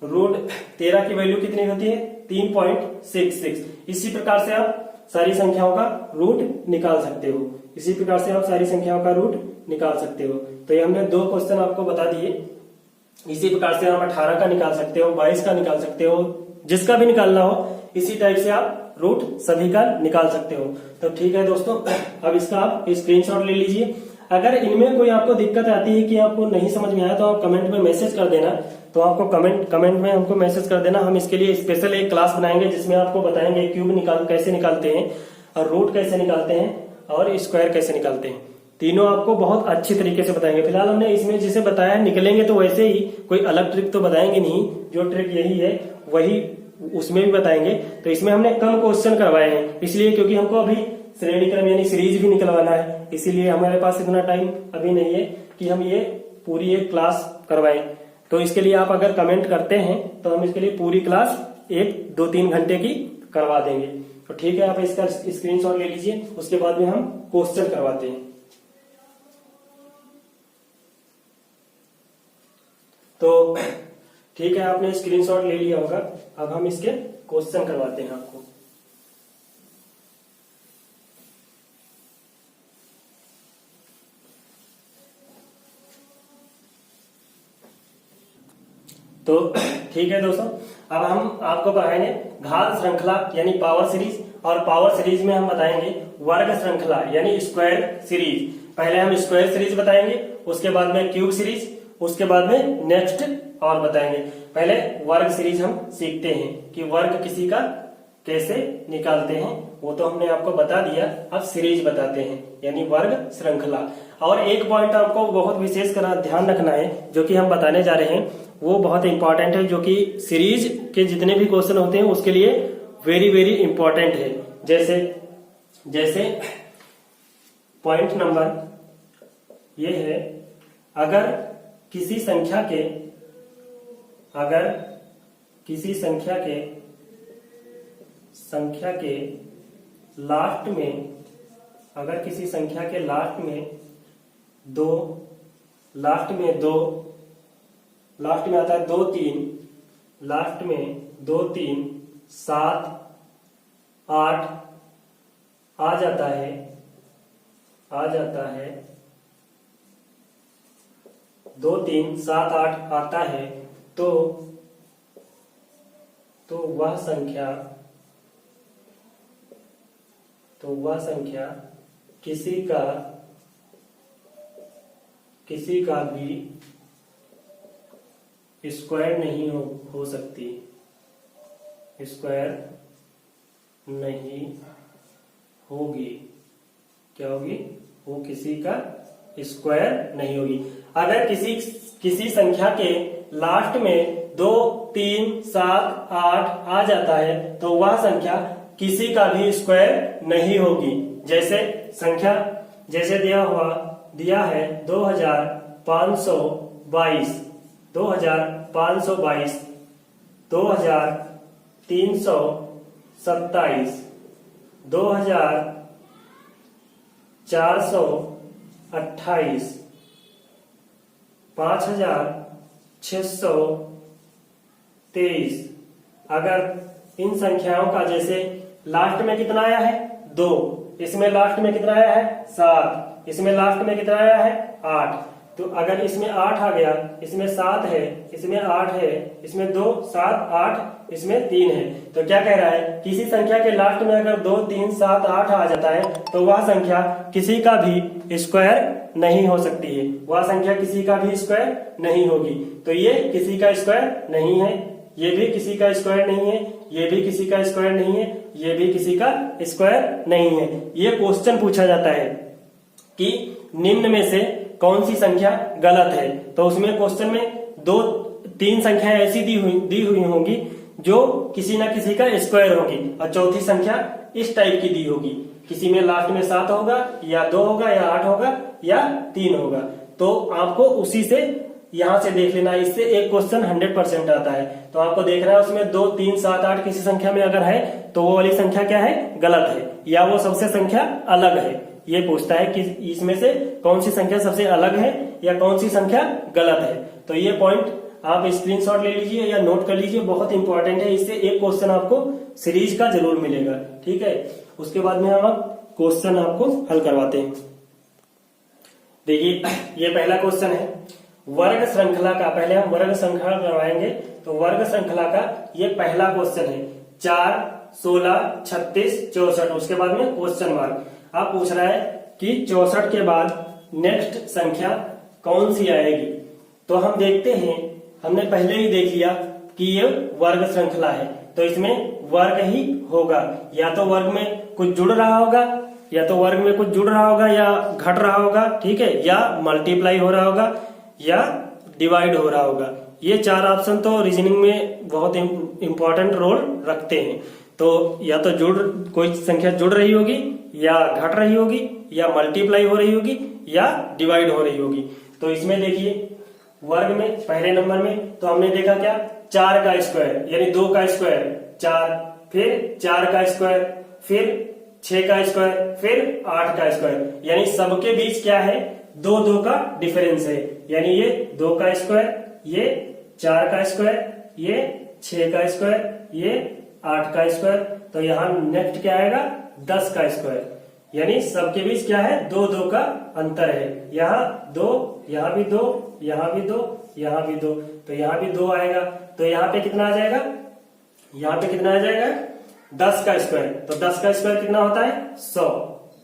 √13 की वैल्यू कितनी होती है, 3.66। इसी प्रकार से आप सारी संख्याओं का रूट निकाल सकते हो, तो ये हमने 2 क्वेश्चन आपको बता दिए। इसी प्रकार से हम 18 का निकाल सकते हो, 22 का निकाल सकते हो, जिसका भी निकालना हो इसी टाइप से आप रूट सभी का निकाल सकते हो। तो ठीक है दोस्तों, अब इसका आप स्क्रीनशॉट ले लीजिए। अगर इनमें कोई आपको दिक्कत आती है कि आपको नहीं समझ में आया तो आप कमेंट में मैसेज कर देना, तो आपको कमेंट में हमको मैसेज कर देना। हम इसके लिए स्पेशल एक क्लास बनाएंगे जिसमें आपको बताएंगे क्यूब कैसे निकालते हैं और रूट कैसे निकालते हैं और स्क्वायर कैसे निकालते हैं। तीनों आपको बहुत अच्छी तरीके से बताएंगे। फिलहाल हमने इसमें जिसे बताया निकलेंगे तो वैसे ही, कोई अलग ट्रिक तो बताएंगे नहीं, जो ट्रिक यही है वही उसमें भी बताएंगे। तो इसमें हमने कम क्वेश्चन करवाए हैं, इसलिए क्योंकि हमको अभी श्रेणी क्रम यानी सीरीज भी निकलवाना है, इसीलिए हमारे पास इतना टाइम अभी नहीं है कि हम ये पूरी एक क्लास करवाएं। तो इसके लिए आप अगर कमेंट करते हैं तो हम इसके लिए पूरी क्लास 1-2-3 घंटे की करवा देंगे। तो ठीक है, आप इसका स्क्रीनशॉट ले लीजिए, उसके बाद में हम क्वेश्चन करवाते हैं। तो ठीक है, आपने स्क्रीनशॉट ले लिया होगा। अब हम इसके क्वेश्चन करवाते हैं आपको। तो ठीक है दोस्तों, अब हम आपको पढ़ाएंगे घात श्रृंखला यानी पावर सीरीज, और पावर सीरीज में हम बताएंगे वर्ग श्रृंखला यानी स्क्वायर सीरीज। पहले हम स्क्वायर सीरीज बताएंगे, उसके बाद में क्यूब सीरीज, उसके बाद में नेक्स्ट और बताएंगे। पहले वर्ग सीरीज हम सीखते हैं कि वर्ग किसी का कैसे निकालते हैं, वो तो हमने आपको बता दिया। अब सीरीज बताते हैं यानी वर्ग श्रृंखला। और एक पॉइंट आपको बहुत विशेष कर ध्यान रखना है जो कि हम बताने जा रहे हैं, वो बहुत इंपॉर्टेंट है, जो कि सीरीज के जितने भी क्वेश्चन होते हैं उसके लिए वेरी वेरी इंपॉर्टेंट है। जैसे पॉइंट नंबर ये है, अगर किसी संख्या के लास्ट में, अगर किसी संख्या के लास्ट में आता है 2 3, लास्ट में 2 3 7 8 आ जाता है 2 3 7 8 आता है, तो वह संख्या किसी का भी स्क्वायर नहीं हो सकती, स्क्वायर नहीं होगी। क्या होगी? वो किसी का स्क्वायर नहीं होगी। अगर किसी संख्या के लास्ट में 2 3 7 8 आ जाता है तो वह संख्या किसी का भी स्क्वायर नहीं होगी। जैसे दिया है 2522, 2327, 2428, 5623। अगर इन संख्याओं का जैसे लास्ट में कितना आया है 2, इसमें लास्ट में कितना आया है 7, इसमें लास्ट में कितना आया है 8, तो अगर इसमें 8 आ गया, इसमें 7 है, इसमें 8 है, इसमें 2 7 8, इसमें 3 है, तो क्या कह रहा है? किसी संख्या के लास्ट में अगर 2 3 7 8 आ जाता है तो वह संख्या किसी का भी स्क्वायर नहीं हो सकती है, वह संख्या किसी का भी स्क्वायर नहीं होगी। तो ये किसी का स्क्वायर नहीं है, ये भी किसी का स्क्वायर नहीं है, ये भी किसी का स्क्वायर नहीं है, ये भी किसी का स्क्वायर नहीं है। ये क्वेश्चन पूछा जाता है कि निम्न में से कौन सी संख्या गलत है, तो उसमें क्वेश्चन में 2 3 संख्याएं ऐसी दी हुई होंगी जो किसी ना किसी का स्क्वायर होगी, और चौथी संख्या इस टाइप की दी होगी, किसी में लास्ट में 7 होगा या 2 होगा या 8 होगा या 3 होगा। तो आपको उसी से यहां से देख लेना, इससे एक क्वेश्चन 100% आता है। तो आपको देखना है उसमें 2 3 7 8 किसी संख्या में अगर है तो वो वाली संख्या क्या है? गलत है, या वो सबसे संख्या अलग है। ये पूछता है कि इसमें से कौन सी संख्या सबसे अलग है या कौन सी संख्या गलत है। तो ये पॉइंट आप स्क्रीनशॉट ले लीजिए या नोट कर लीजिए, बहुत इंपॉर्टेंट है। इससे एक क्वेश्चन आपको सीरीज का जरूर मिलेगा, ठीक है। उसके बाद में हम क्वेश्चन आपको हल करवाते हैं। देखिए ये पहला क्वेश्चन है वर्ग श्रृंखला का। पहले हम वर्ग श्रृंखला करवाएंगे, तो वर्ग श्रृंखला का ये पहला क्वेश्चन है 4 16 36 64। उसके बाद में क्वेश्चन मार्क। आप पूछ रहा है कि 64 के बाद नेक्स्ट संख्या कौन सी आएगी। तो हम देखते हैं, हमने पहले ही देख लिया कि ये वर्ग श्रृंखला है, तो इसमें वर्ग ही होगा। या तो वर्ग में कुछ जुड़ रहा होगा, या तो वर्ग में कुछ जुड़ रहा होगा या घट रहा होगा, ठीक है, या मल्टीप्लाई हो रहा होगा या डिवाइड हो रहा होगा। ये 4 ऑप्शन तो रीजनिंग में बहुत इंपॉर्टेंट रोल रखते हैं। तो या तो कोई संख्या जुड़ रही होगी, या घट रही होगी, या मल्टीप्लाई हो रही होगी, या डिवाइड हो रही होगी। तो इसमें देखिए वर्ग में पहले नंबर में तो हमने देखा क्या, 4 का स्क्वायर यानी 2 का स्क्वायर 4, फिर 4 का स्क्वायर, फिर 6 का स्क्वायर, फिर 8 का स्क्वायर, यानी सबके बीच क्या है 2 का डिफरेंस है। यानी ये 2 का स्क्वायर, ये 4 का स्क्वायर, ये 6 का स्क्वायर, ये 8 का स्क्वायर। तो यहाँ नेक्स्ट क्या आएगा 10 का स्क्वायर, यानी सबके बीच क्या है 2 का अंतर है। यहाँ 2, यहाँ भी 2, यहाँ भी 2, यहाँ भी 2, तो यहाँ भी 2 आएगा। तो यहाँ पे कितना आ जाएगा, यहाँ पे कितना आ जाएगा 10 का स्क्वायर। तो 10 का स्क्वायर कितना होता है 100,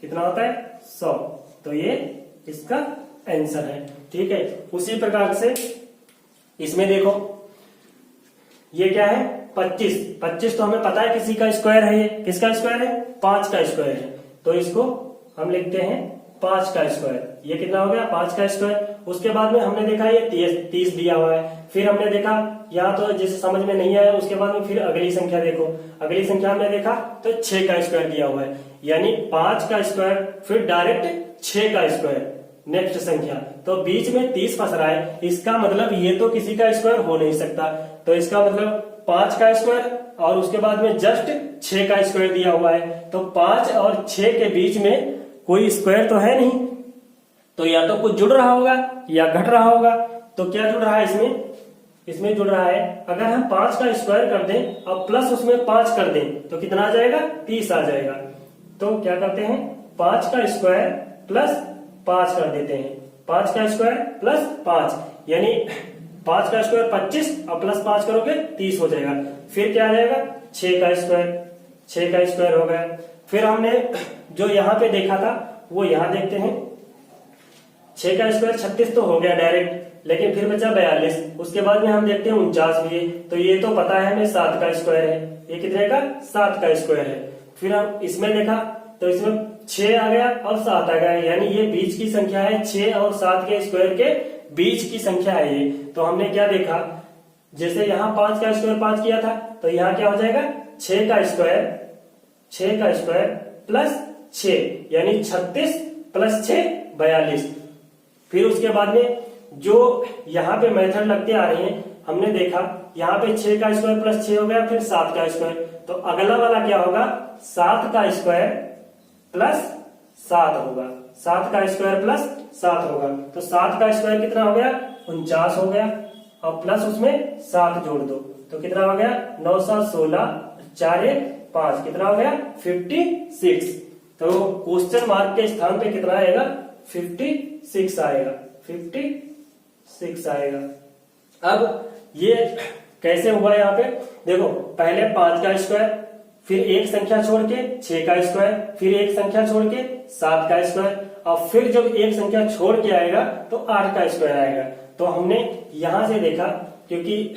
कितना होता है 100। तो ये इसका आंसर है। ठीक है, उसी प्रकार से इसमें देखो ये क्या है 25। 25 तो हमें पता है किसी का स्क्वायर है, ये किसका स्क्वायर है 5 का स्क्वायर है। तो इसको हम लिखते हैं 5 का स्क्वायर। ये कितना हो गया 5 का स्क्वायर। उसके बाद में हमने देखा ये 30 दिया हुआ है। फिर हमने देखा यहाँ तो जैसे समझ में नहीं आया, उसके बाद में फिर अगली संख्या देखो, अगली संख्या हमने देखा तो 6 का स्क्वायर दिया हुआ है, यानी 5 का स्क्वायर फिर डायरेक्ट 6 का स्क्वायर नेक्स्ट संख्या। तो बीच में 30 फंस रहा है, इसका मतलब ये तो किसी का स्क्वायर हो नहीं सकता। तो इसका मतलब 5 का स्क्वायर और उसके बाद में जस्ट 6 का स्क्वायर दिया हुआ है। तो 5 और 6 के बीच में कोई स्क्वायर तो है नहीं, तो या तो कुछ जुड़ रहा होगा या घट रहा होगा। तो क्या जुड़ रहा है इसमें, इसमें जुड़ रहा है अगर हम 5 का स्क्वायर कर दें और प्लस उसमें 5 कर दें तो कितना आ जाएगा 30 आ जाएगा। तो क्या करते हैं 5 का स्क्वायर प्लस 5 कर देते हैं, 5 का स्क्वायर प्लस 5, यानी 5 का स्क्वायर 25 और प्लस 5 करोगे 30 हो जाएगा। फिर क्या आ जाएगा 6 का स्क्वायर, 6 का स्क्वायर हो गया। फिर हमने जो यहाँ पे देखा था वो यहाँ देखते हैं, 6 का स्क्वायर 36 तो हो गया डायरेक्ट, लेकिन फिर बचा 42। उसके बाद में हम देखते हैं 49 भी है। तो ये तो पता है हमें 7 का स्क्वायर है, ये कितने का 7 का स्क्वायर है। फिर हम इसमें देखा तो इसमें 6 आ गया और 7 आ गया, यानी ये बीच की संख्या है, 6 और 7 के स्क्वायर के बीच की संख्या है ये। तो हमने क्या देखा, जैसे यहाँ 5 का स्क्वायर 5 किया था, तो यहाँ क्या हो जाएगा 6 का स्क्वायर, 6 का स्क्वायर प्लस 6, यानी 36 प्लस 6 42। फिर उसके बाद में जो यहाँ पे मेथड लगते आ रही हैं, हमने देखा यहाँ पे 6 का स्क्वायर प्लस 6 हो गया, फिर 7 का स्क्वायर। तो अगला वाला क्या होगा 7 का स्क्वायर प्लस 7 होगा, 7 का स्क्वायर प्लस 7 होगा। तो 7 का स्क्वायर कितना हो गया 49 हो गया, और प्लस उसमें 7 जोड़ दो तो कितना हो गया 9 7 16 4 1 5, कितना हो गया 56। तो क्वेश्चन मार्क के स्थान पे कितना आएगा 56 आएगा, 56 आएगा। अब ये कैसे हुआ यहाँ पे देखो, पहले 5 का स्क्वायर, फिर एक संख्या छोड़ के 6 का स्क्वायर, फिर एक संख्या छोड़ के 7 का स्क्वायर, और फिर जब एक संख्या छोड़ के आएगा तो 8 का स्क्वायर आएगा। तो हमने यहां से देखा, क्योंकि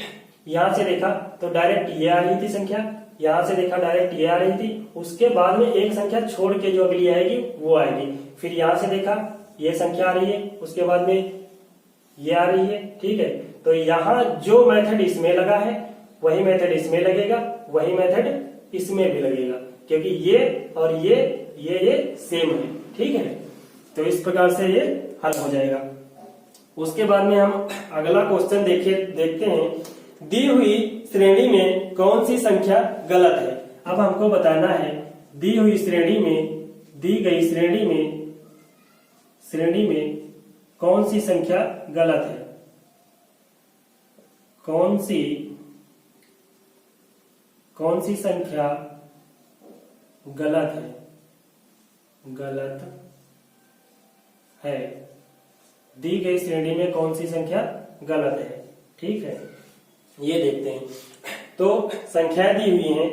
यहां से देखा तो डायरेक्ट ये आ रही थी संख्या, यहां से देखा डायरेक्ट ये आ रही थी, उसके बाद में एक संख्या छोड़ के जो अगली आएगी वो आएगी। फिर यहां से देखा ये संख्या आ रही है, उसके बाद में ये आ रही है, ठीक है। तो यहाँ जो मेथड इसमें लगा है वही मेथड इसमें लगेगा, वही मेथड इसमें भी लगेगा, क्योंकि ये और ये सेम है, ठीक है। तो इस प्रकार से ये हल हो जाएगा। उसके बाद में हम अगला क्वेश्चन देखते हैं, दी हुई श्रेणी में कौन सी संख्या गलत है। अब हमको बताना है दी हुई श्रेणी में, दी गई श्रेणी में कौन सी संख्या गलत है, कौन सी संख्या गलत है, दी गई श्रेणी में कौन सी संख्या गलत है, ठीक है। ये देखते हैं। तो संख्या दी हुई है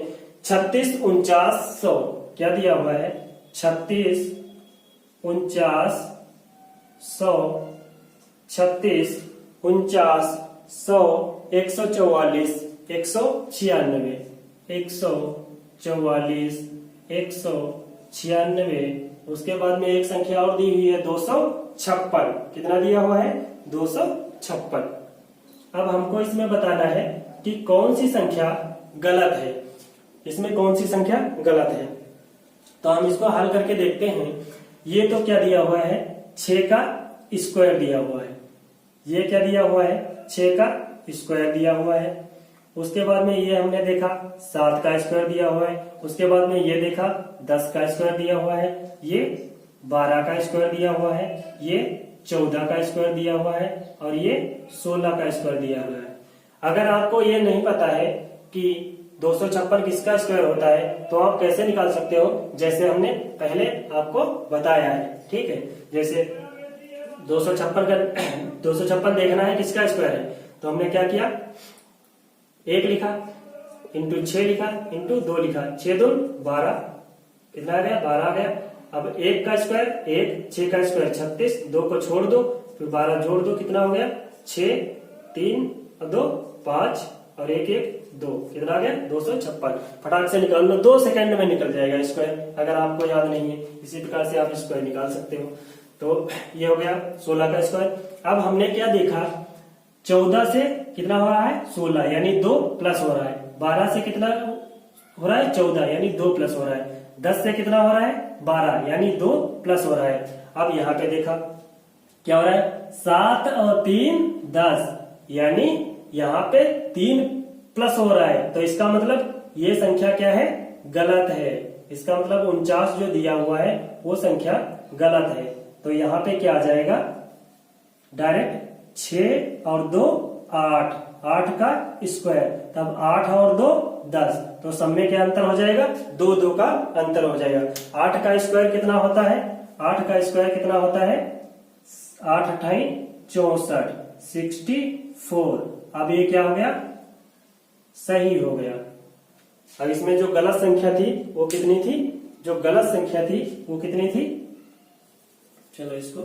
36 49 100, क्या दिया हुआ है 36 49 100, 36 49 100 144 196 144 196। उसके बाद में एक संख्या और दी हुई है 256, कितना दिया हुआ है 256। अब हमको इसमें बताना है कि कौन सी संख्या गलत है, इसमें कौन सी संख्या गलत है। तो हम इसको हल करके देखते हैं। ये तो क्या दिया हुआ है 6 का स्क्वायर दिया हुआ है, ये क्या दिया हुआ है 6 का स्क्वायर दिया हुआ है। उसके बाद में ये हमने देखा 7 का स्क्वायर दिया हुआ है। उसके बाद में ये देखा 10 का स्क्वायर दिया हुआ है, ये 12 का स्क्वायर दिया हुआ है, ये 14 का स्क्वायर दिया हुआ है, और ये 16 का स्क्वायर दिया हुआ है। अगर आपको ये नहीं पता है कि 256 किसका स्क्वायर होता है, तो आप कैसे निकाल सकते हो, जैसे हमने पहले आपको बताया है। ठीक है, जैसे 256 देखना है किसका स्क्वायर है, तो हमने क्या किया, 1 लिखा इंटू 6 लिखा इंटू 2 लिखा, 6 2 12, कितना आ गया, 12 आ गया। अब 1 का स्क्वायर 1, 6 का स्क्वायर 36, 2 को छोड़ दो, फिर 12 जोड़ दो, कितना हो गया 6, 3 और 2 5 और 1 1 2, कितना आ गया 256। फटाक से निकाल लो, 2 सेकंड में निकल जाएगा स्क्वायर, अगर आपको याद नहीं है। इसी प्रकार से आप स्क्वायर निकाल सकते हो। तो ये हो गया 16 का स्क्वायर। अब हमने क्या देखा, 14 से कितना हो रहा है 16 यानी 2 प्लस हो रहा है, 12 से कितना हो रहा है 14 यानी 2 प्लस हो रहा है, 10 से कितना हो रहा है 12 यानी 2 प्लस हो रहा है। अब यहाँ पे देखा क्या हो रहा है, 7 और 3 10 यानी यहाँ पे 3 प्लस हो रहा है, तो इसका मतलब ये संख्या क्या है, गलत है। इसका मतलब 49 जो दिया हुआ है वो संख्या गलत है। तो यहाँ पे क्या आ जाएगा, डायरेक्ट 6 और 2 8, 8 का स्क्वायर, तब 8 और 2 10, तो सब में क्या अंतर हो जाएगा, 2 2 का अंतर हो जाएगा। 8 का स्क्वायर कितना होता है, 8 का स्क्वायर कितना होता है, 8 8 64 64। अब ये क्या हो गया, सही हो गया। अब इसमें जो गलत संख्या थी वो कितनी थी, जो गलत संख्या थी वो कितनी थी, चलो इसको,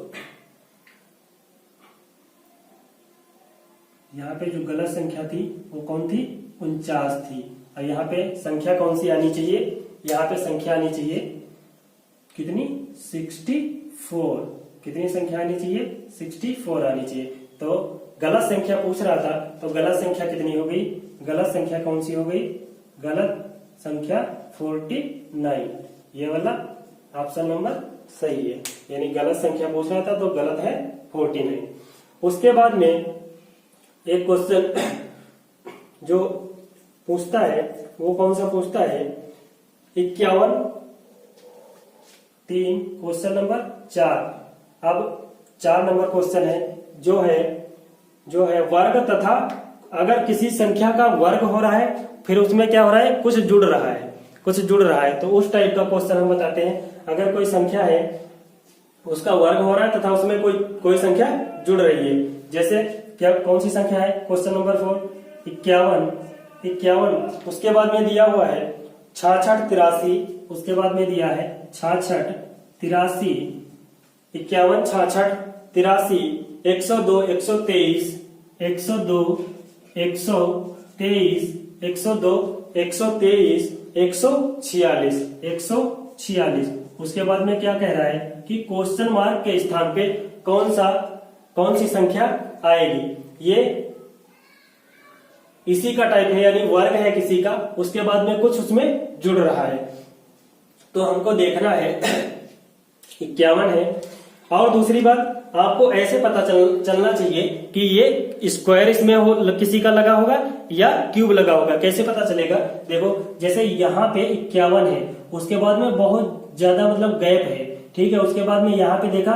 यहाँ पे जो गलत संख्या थी वो कौन थी, 49 थी। और यहाँ पे संख्या कौन सी आनी चाहिए, यहाँ पे संख्या आनी चाहिए कितनी, 64। कितनी संख्या आनी चाहिए, 64 आनी चाहिए। तो गलत संख्या पूछ रहा था, तो गलत संख्या कितनी हो गई, गलत संख्या कौन सी हो गई, गलत संख्या 49। ये वाला ऑप्शन नंबर सही है, यानी गलत संख्या पूछ रहा था तो गलत है 49। उसके बाद में एक क्वेश्चन जो पूछता है वो कौन सा पूछता है, 51 3, क्वेश्चन नंबर 4। अब 4 नंबर क्वेश्चन है, जो है वर्ग तथा अगर किसी संख्या का वर्ग हो रहा है फिर उसमें क्या हो रहा है, कुछ जुड़ रहा है, तो उस टाइप का क्वेश्चन हम बताते हैं। अगर कोई संख्या है उसका वर्ग हो रहा है तथा उसमें कोई संख्या जुड़ रही है, जैसे क्या, कौन सी संख्या है, क्वेश्चन नंबर 4 51, उसके बाद में दिया हुआ है 66 83, उसके बाद में दिया है 66 83, 51 66 83, 102 123, 102 123, 102 123, 146। उसके बाद में क्या कह रहा है कि क्वेश्चन मार्क के स्थान पे कौन सी संख्या आएगी। ये इसी का टाइप है, यानी वर्ग है किसी का, उसके बाद में कुछ उसमें जुड़ रहा है, तो हमको देखना है 51 है। और दूसरी बात, आपको ऐसे पता चलना चाहिए कि ये स्क्वायर इसमें किसी का लगा होगा या क्यूब लगा होगा। कैसे पता चलेगा, देखो जैसे यहाँ पे 51 है, उसके बाद में बहुत ज्यादा मतलब गैप है, ठीक है। उसके बाद में यहाँ पे देखा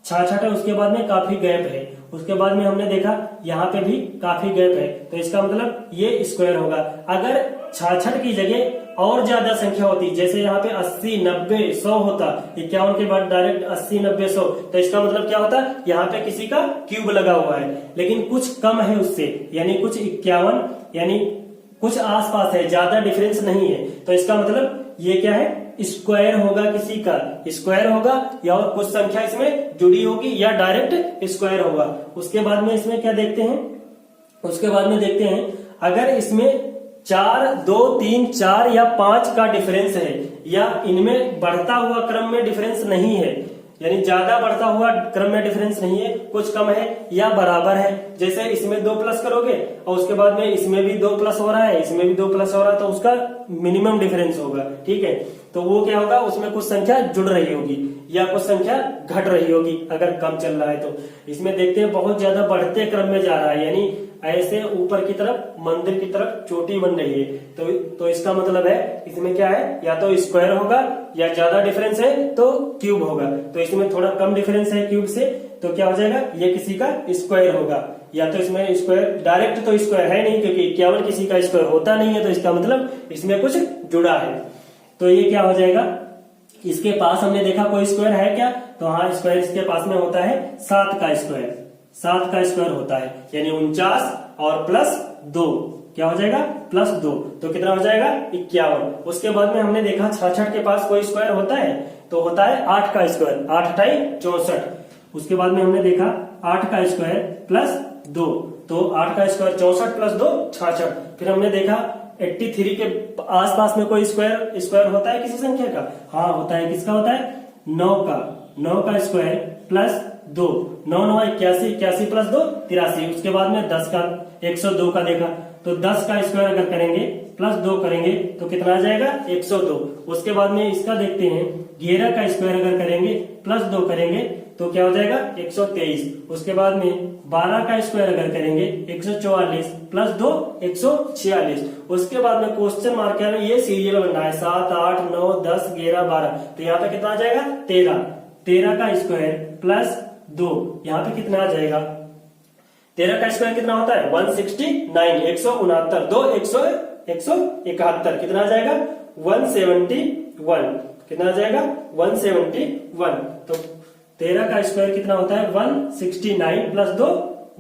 66 है, उसके बाद में काफी गैप है, उसके बाद में हमने देखा यहाँ पे भी काफी गैप है, तो इसका मतलब ये स्क्वायर होगा। अगर 66 की जगह और ज्यादा संख्या होती, जैसे यहाँ पे 80 90 100 होता, 51 के बाद डायरेक्ट 80 90 100, तो इसका मतलब क्या होता, यहाँ पे किसी का क्यूब लगा हुआ है। लेकिन कुछ कम है उससे, यानी कुछ 51 यानी कुछ आसपास है, ज्यादा डिफरेंस नहीं है, तो इसका मतलब ये क्या है, स्क्वायर होगा, किसी का स्क्वायर होगा, या और कुछ संख्या इसमें जुड़ी होगी, या डायरेक्ट स्क्वायर होगा। उसके बाद में इसमें क्या देखते हैं, उसके बाद में देखते हैं अगर इसमें 4 2 3 4 या 5 का डिफरेंस है, या इनमें बढ़ता हुआ क्रम में डिफरेंस नहीं है, यानी ज्यादा बढ़ता हुआ क्रम में डिफरेंस नहीं है, कुछ कम है या बराबर है। जैसे इसमें 2 प्लस करोगे और उसके बाद में इसमें भी 2 प्लस हो रहा है, इसमें भी 2 प्लस हो रहा है, तो उसका मिनिमम डिफरेंस होगा, ठीक है। तो वो क्या होगा, उसमें कुछ संख्या जुड़ रही होगी या कुछ संख्या घट रही होगी अगर कम चल रहा है। तो इसमें देखते हैं बहुत ज्यादा बढ़ते क्रम में जा रहा है, यानी ऐसे ऊपर की तरफ मंदिर की तरफ चोटी बन रही है, तो इसका मतलब है इसमें क्या है, या तो स्क्वायर होगा या ज्यादा डिफरेंस है तो क्यूब होगा। तो इसमें थोड़ा कम डिफरेंस है क्यूब से, तो क्या हो जाएगा, ये किसी का स्क्वायर होगा। या तो इसमें स्क्वायर डायरेक्ट तो स्क्वायर है नहीं, क्योंकि 51 किसी का स्क्वायर होता नहीं है, तो इसका मतलब इसमें कुछ जुड़ा है। तो ये क्या हो जाएगा, इसके पास हमने देखा कोई स्क्वायर है क्या, तो हाँ स्क्वायर इसके पास में होता है 7 का स्क्वायर, 7 का स्क्वायर होता है, यानी 49 और प्लस 2 क्या हो जाएगा, प्लस 2, तो कितना हो जाएगा 51। उसके बाद में हमने देखा 66 के पास कोई स्क्वायर होता है, तो होता है 8 का स्क्वायर, 8 8 64। उसके बाद में हमने देखा 8 का स्क्वायर प्लस 2, तो 8 का स्क्वायर 64 प्लस 2 66। फिर हमने देखा 83 के आसपास में कोई स्क्वायर होता है किसी संख्या का, हाँ होता है, किसका होता है 9 का स्क्वायर प्लस 2, 9 9 81, 81 प्लस 2 83। उसके बाद में 10 का 102 का देखा, तो 10 का स्क्वायर अगर करेंगे प्लस 2 करेंगे तो कितना आ जाएगा 102। उसके बाद में इसका देखते हैं 11 का स्क्वायर अगर करेंगे प्लस 2 करेंगे तो क्या हो जाएगा 123। उसके बाद में 12 का स्क्वायर अगर करेंगे 144 प्लस 2 146। उसके बाद में क्वेश्चन मार्क है, ये सीरियल बनना है 7 8 9 10 11 12, तो यहाँ पे कितना आ जाएगा 13 का स्क्वायर प्लस 2, यहाँ पे कितना आ जाएगा 13 का स्क्वायर कितना होता है 169, 169 2 171, कितना आ जाएगा 171, कितना आ जाएगा 171। तो 13 का स्क्वायर कितना होता है 169 प्लस 2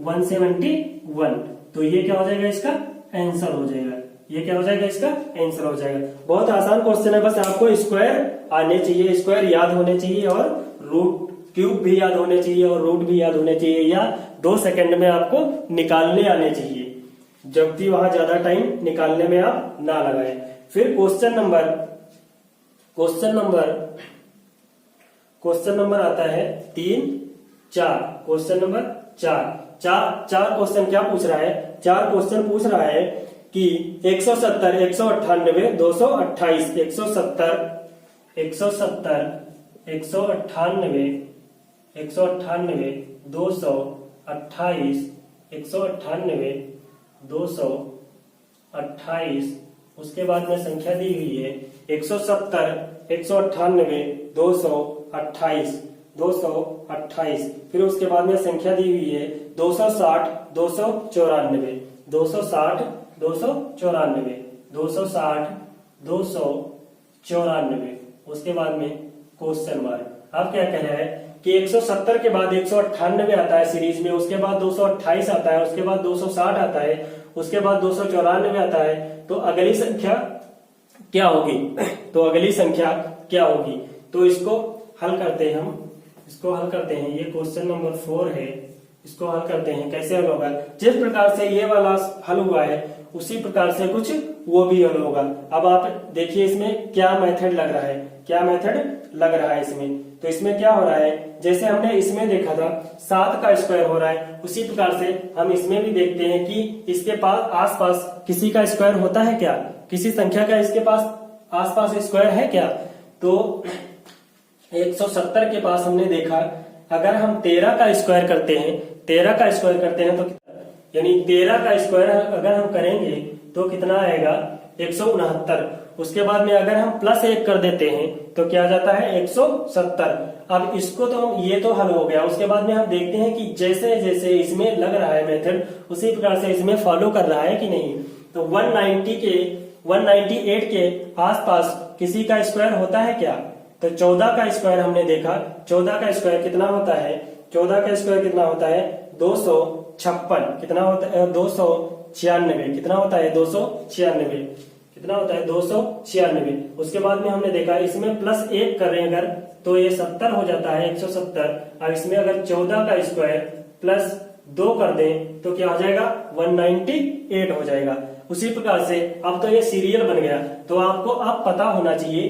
171, तो ये क्या हो जाएगा इसका आंसर हो जाएगा, ये क्या हो जाएगा इसका आंसर हो जाएगा। बहुत आसान क्वेश्चन है, बस आपको स्क्वायर आने चाहिए, स्क्वायर याद होने चाहिए और रूट क्यूब भी याद होने चाहिए और रूट भी याद होने चाहिए, या 2 सेकंड में आपको निकालने आने चाहिए, जबकि वहां ज्यादा टाइम निकालने में आप ना लगाए। फिर क्वेश्चन नंबर आता है 3 4, क्वेश्चन नंबर 4 क्वेश्चन क्या पूछ रहा है, 4 क्वेश्चन पूछ रहा है कि 170 198 228, 170 198 228, 198 228। उसके बाद में संख्या दी हुई है 170 198 228। फिर उसके बाद में संख्या दी हुई है 260 294, 260 294, 260 294। उसके बाद में क्वेश्चन मार्क। अब क्या कह रहा है कि 170 के बाद 198 आता है सीरीज में, उसके बाद 228 आता है, उसके बाद 260 आता है, उसके बाद 294 आता है, तो अगली संख्या क्या होगी, तो इसको हल करते हैं हम, ये क्वेश्चन नंबर 4 है, इसको हल करते हैं। कैसे हल होगा, जिस प्रकार से ये वाला हल हुआ है उसी प्रकार से कुछ वो भी हल होगा। अब आप देखिए इसमें क्या मेथड लग रहा है इसमें, तो इसमें क्या हो रहा है, जैसे हमने इसमें देखा था 7 का स्क्वायर हो रहा है, उसी प्रकार से हम इसमें भी देखते हैं कि इसके पास आसपास किसी का स्क्वायर होता है क्या, किसी संख्या का इसके पास आसपास स्क्वायर है क्या। तो 170 के पास हमने देखा अगर हम 13 का स्क्वायर करते हैं तो यानी 13 का स्क्वायर अगर हम करेंगे तो कितना आएगा 169। उसके बाद में अगर हम प्लस 1 कर देते हैं तो क्या आ जाता है 170। अब इसको तो हम, ये तो हल हो गया। उसके बाद में हम देखते हैं कि जैसे जैसे इसमें लग रहा है मेथड उसी प्रकार से इसमें फॉलो कर रहा है कि नहीं। तो 198 के आसपास किसी का स्क्वायर होता है क्या, तो 14 का स्क्वायर हमने देखा, 14 का स्क्वायर कितना होता है, 256, कितना होता है 296, कितना होता है 296। उसके बाद में हमने देखा इसमें प्लस 1 कर रहे हैं अगर तो ये 70 हो जाता है 170। अब इसमें अगर 14 का स्क्वायर प्लस 2 कर दें तो क्या हो जाएगा 198 हो जाएगा। उसी प्रकार से अब तो ये सीरियल बन गया, तो आपको अब पता होना चाहिए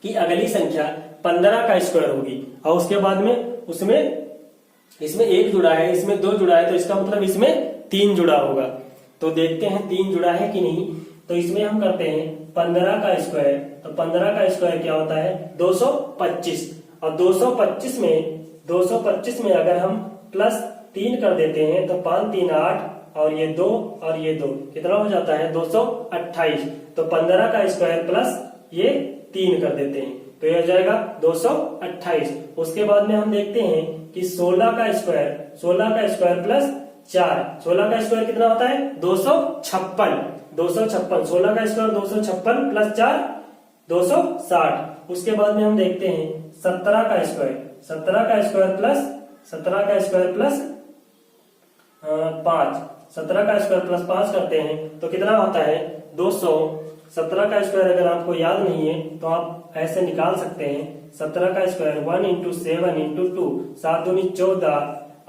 कि अगली संख्या 15 का स्क्वायर होगी और उसके बाद में इसमें 1 जुड़ा है, इसमें 2 जुड़ा है, तो इसका मतलब इसमें 3 जुड़ा होगा। तो देखते हैं 3 जुड़ा है कि नहीं। तो इसमें हम करते हैं 15 का स्क्वायर, तो 15 का स्क्वायर क्या होता है 225 और 225 में अगर हम प्लस 3 कर देते हैं तो 5 3 8 और ये 2 और ये 2 कितना हो जाता है 228। तो 15 का स्क्वायर प्लस ये 3 कर देते हैं तो ये हो जाएगा 228। उसके बाद में हम देखते हैं कि 16 का स्क्वायर प्लस 4, 16 का स्क्वायर कितना होता है 256, 256, 16 का स्क्वायर 256 प्लस 4 260। उसके बाद में हम देखते हैं 17 का स्क्वायर, 17 का स्क्वायर प्लस 17 का स्क्वायर प्लस 5, 17 का स्क्वायर प्लस 5 करते हैं तो कितना होता है 200। 17 का स्क्वायर अगर आपको याद नहीं है तो आप ऐसे निकाल सकते हैं, 17 का स्क्वायर 1 इंटू 7 इंटू 2, 7 दूनी 14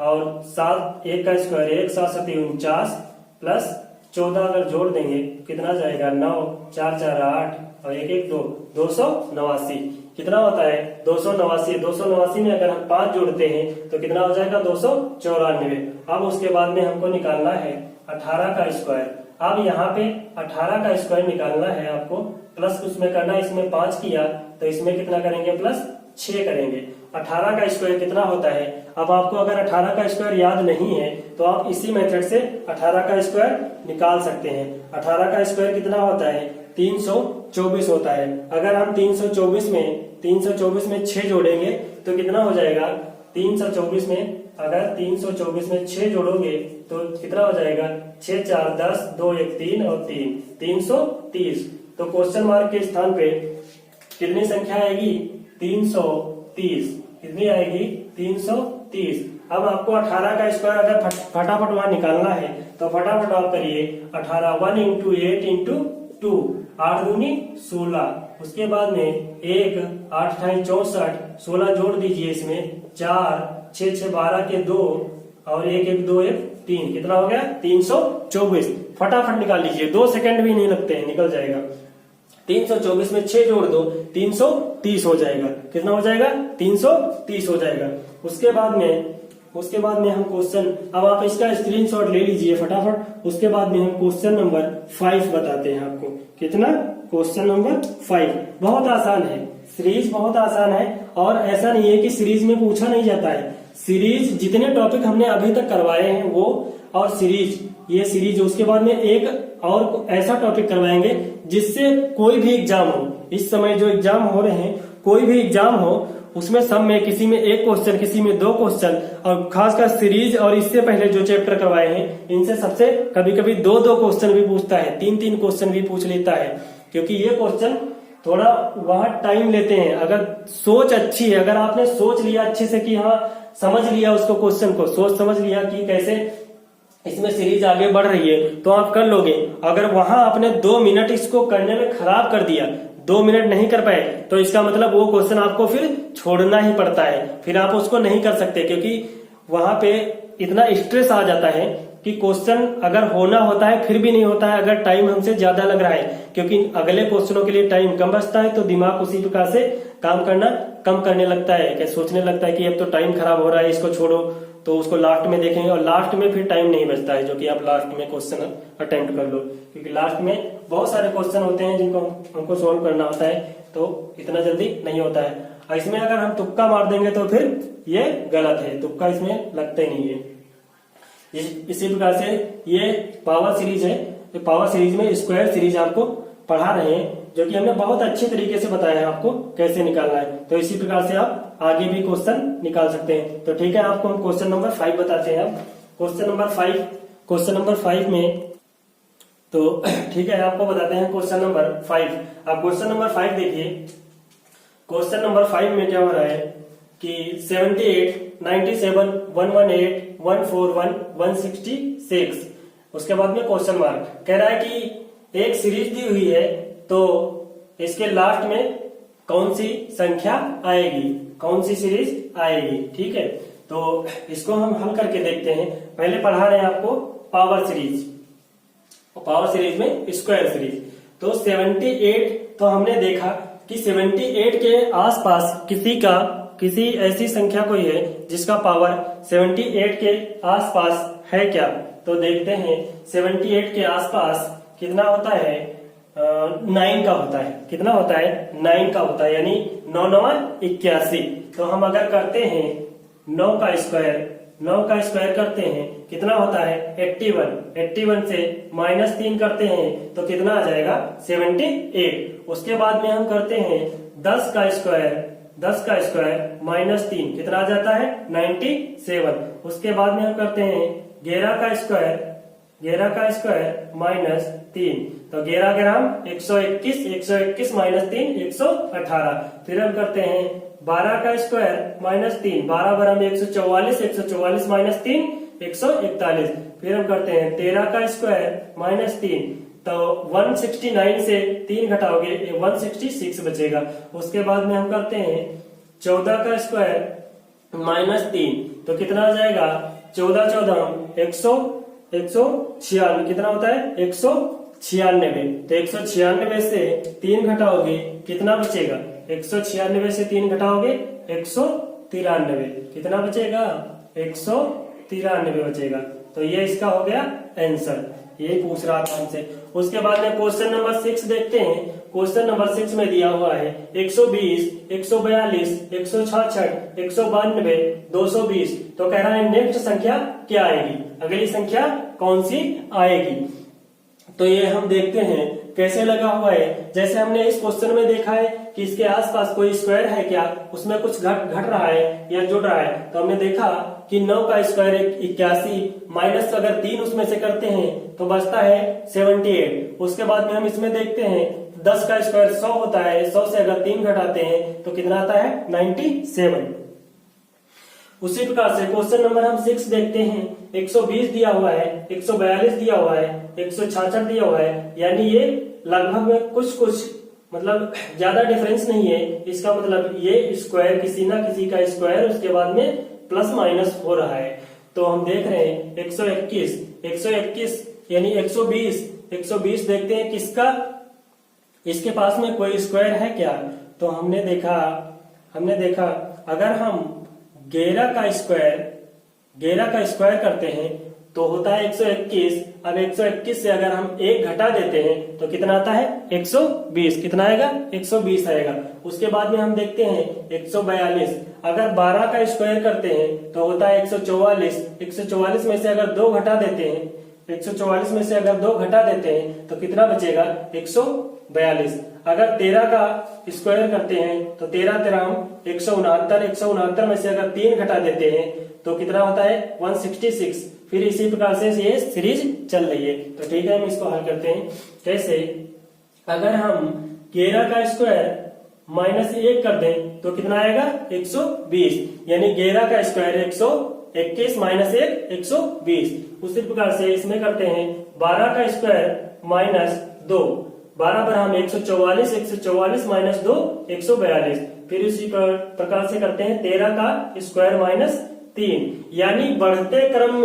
और 7 1 का स्क्वायर 1 7 7 49 प्लस 14 अगर जोड़ देंगे कितना जाएगा 9 4 4 8 और 1 1 2, 289। कितना होता है 289। 289 में अगर हम 5 जोड़ते हैं तो कितना हो जाएगा 294। अब उसके बाद में हमको निकालना है 18 का स्क्वायर। अब यहाँ पे 18 का स्क्वायर निकालना है आपको, प्लस उसमें करना है, इसमें 5 किया तो इसमें कितना करेंगे प्लस 6 करेंगे। 18 का स्क्वायर कितना होता है, अब आपको अगर 18 का स्क्वायर याद नहीं है तो आप इसी मेथड से 18 का स्क्वायर निकाल सकते हैं। 18 का स्क्वायर कितना होता है 324 होता है। अगर हम 324 में 6 जोड़ेंगे तो कितना हो जाएगा 324 में, अगर 324 में 6 जोड़ोगे तो कितना हो जाएगा 6 4 10 2 1 3 और 3 330। तो क्वेश्चन मार्क के स्थान पे कितनी संख्या आएगी 330। कितनी आएगी 330। अब आपको 18 का स्क्वायर अगर फटाफट वहां निकालना है तो फटाफट आप करिए 18 1 इंटू 8 इंटू 2, 8 दूनी 16। उसके बाद में 1 8 64, 16 जोड़ दीजिए इसमें 4 6 6 12 के 2 और 1 1 2 1 3, कितना हो गया 324। फटाफट निकाल लीजिए, 2 सेकंड भी नहीं लगते हैं, निकल जाएगा। 324 में 6 जोड़ दो 330 हो जाएगा। कितना हो जाएगा 330 हो जाएगा। उसके बाद में हम क्वेश्चन, अब आप इसका स्क्रीनशॉट ले लीजिए फटाफट। उसके बाद में हम क्वेश्चन नंबर 5 बताते हैं आपको। कितना क्वेश्चन नंबर 5 बहुत आसान है, सीरीज बहुत आसान है और ऐसा नहीं है कि सीरीज में पूछा नहीं जाता है। सीरीज जितने टॉपिक हमने अभी तक करवाए हैं वो और सीरीज, ये सीरीज, उसके बाद में एक और ऐसा टॉपिक करवाएंगे जिससे कोई भी एग्जाम हो, इस समय जो एग्जाम हो रहे हैं कोई भी एग्जाम हो उसमें सब में किसी में 1 क्वेश्चन किसी में 2 क्वेश्चन, और खासकर सीरीज और इससे पहले जो चैप्टर करवाए हैं इनसे सबसे कभी कभी 2 क्वेश्चन भी पूछता है, 3 क्वेश्चन भी पूछ लेता है, क्योंकि ये क्वेश्चन थोड़ा वहां टाइम लेते हैं। अगर सोच अच्छी है, अगर आपने सोच लिया अच्छे से कि हाँ समझ लिया उसको, क्वेश्चन को सोच समझ लिया कि कैसे इसमें सीरीज आगे बढ़ रही है तो आप कर लोगे। अगर वहां आपने 2 मिनट इसको करने में खराब कर दिया, 2 मिनट नहीं कर पाए तो इसका मतलब वो क्वेश्चन आपको फिर छोड़ना ही पड़ता है, फिर आप उसको नहीं कर सकते, क्योंकि वहां पे इतना स्ट्रेस आ जाता है कि क्वेश्चन अगर होना होता है फिर भी नहीं होता है, अगर टाइम हमसे ज्यादा लग रहा है, क्योंकि अगले क्वेश्चनों के लिए टाइम कम बचता है तो दिमाग उसी प्रकार से काम करना कम करने लगता है, कि सोचने लगता है कि अब तो टाइम खराब हो रहा है, इसको छोड़ो, तो उसको लास्ट में देखेंगे और लास्ट में फिर टाइम नहीं बचता है जो कि आप लास्ट में क्वेश्चन अटेम्प्ट कर लो, क्योंकि लास्ट में बहुत सारे क्वेश्चन होते हैं जिनको हमको सोल्व करना होता है, तो इतना जल्दी नहीं होता है। इसमें अगर हम तुक्का मार देंगे तो फिर ये गलत है, तुक्का इसमें लगता ही नहीं है। इसी प्रकार से ये पावर सीरीज है, तो पावर सीरीज में स्क्वायर सीरीज आपको पढ़ा रहे हैं जो कि हमने बहुत अच्छे तरीके से बताया है आपको कैसे निकालना है, तो इसी प्रकार से आप आगे भी क्वेश्चन निकाल सकते हैं। तो ठीक है, आपको हम क्वेश्चन नंबर 5 बताते हैं। अब क्वेश्चन नंबर 5 में तो ठीक है आपको बताते हैं क्वेश्चन नंबर 5। आप क्वेश्चन नंबर 5 देखिए। क्वेश्चन नंबर 5 में क्या हो रहा है कि 78 97 118 141 166, उसके बाद में क्वेश्चन मार्क कह रहा है कि एक सीरीज दी हुई है तो इसके लास्ट में कौन सी संख्या आएगी, कौन सी सीरीज आएगी। ठीक है, तो इसको हम हल करके देखते हैं। पहले पढ़ा रहे हैं आपको पावर सीरीज, पावर सीरीज में स्क्वायर सीरीज। तो 78, तो हमने देखा कि 78 के आसपास किसी ऐसी संख्या कोई है जिसका पावर 78 के आसपास है क्या, तो देखते हैं 78 के आसपास कितना होता है 9 का होता है। कितना होता है 9 का होता है, यानी 9 9 81। तो हम अगर करते हैं 9 का स्क्वायर करते हैं कितना होता है 81 से -3 करते हैं तो कितना आ जाएगा 78। उसके बाद में हम करते हैं 10 का स्क्वायर -3 कितना आ जाता है 97। उसके बाद में हम करते हैं 11 का स्क्वायर माइनस 3, तो 11 ग्राम 121, 121 माइनस 3 118। फिर हम करते हैं 12 का स्क्वायर माइनस 3, 12 ग्राम 144, 144 माइनस 3 141। फिर हम करते हैं 13 का स्क्वायर माइनस 3, तो 169 से 3 घटाओगे 166 बचेगा। उसके बाद में हम करते हैं 14 का स्क्वायर माइनस 3, तो कितना आ जाएगा 14 14 196, कितना होता है 196। तो 196 से 3 घटाओगे कितना बचेगा, 196 से 3 घटाओगे 193, कितना बचेगा 193 बचेगा। तो ये इसका हो गया आंसर, यही पूछ रहा था हमसे। उसके बाद में क्वेश्चन नंबर 6 देखते हैं। क्वेश्चन नंबर 6 में दिया हुआ है 120, 142, 166, 192, 220। तो कह रहा है नेक्स्ट संख्या क्या आएगी, अगली संख्या कौन सी आएगी। तो ये हम देखते हैं कैसे लगा हुआ है। जैसे हमने इस क्वेश्चन में देखा है कि इसके आसपास कोई स्क्वायर है क्या, उसमें कुछ घट रहा है या जुड़ रहा है। तो हमने देखा कि 9 का स्क्वायर 81, माइनस अगर 3 उसमें से करते हैं तो बचता है 78। उसके बाद में हम इसमें देखते हैं 10 का स्क्वायर 100 होता है, 100 से अगर 3 घटाते हैं तो कितना आता है 97। उसी प्रकार से क्वेश्चन नंबर हम 6 देखते हैं। 120 दिया हुआ है, 142 दिया हुआ है, 166 दिया हुआ है, यानी ये लगभग में कुछ मतलब ज्यादा डिफरेंस नहीं है। इसका मतलब ये स्क्वायर किसी ना किसी का स्क्वायर उसके बाद में प्लस माइनस हो रहा है। तो हम देख रहे हैं 121 यानी 120 देखते हैं किसका, इसके पास में कोई स्क्वायर है क्या। तो हमने देखा अगर हम 11 का स्क्वायर करते हैं तो होता है 121। अब 121 से अगर हम 1 घटा देते हैं तो कितना आता है 120, कितना आएगा 120 आएगा। उसके बाद में हम देखते हैं 142, अगर 12 का स्क्वायर करते हैं तो होता है 144। 144 में से अगर 2 घटा देते हैं, 144 में से अगर 2 घटा देते हैं तो कितना बचेगा 142। अगर 13 का स्क्वायर करते हैं तो 13 13 169 में से अगर 3 घटा देते हैं तो कितना होता है 166। फिर इसी प्रकार से ये सीरीज चल रही है। तो ठीक है, हम इसको हल करते हैं। कैसे, अगर हम 11 का स्क्वायर माइनस 1 कर दें तो कितना आएगा 120, यानी 11 का स्क्वायर 121 माइनस 1 120। उसी प्रकार से इसमें करते हैं 12 का स्क्वायर माइनस 2, 12 पर हम 144 माइनस 2 142। फिर इसी प्रकार से करते हैं 13 का स्क्वायर माइनस 3, यानी बढ़ते क्रम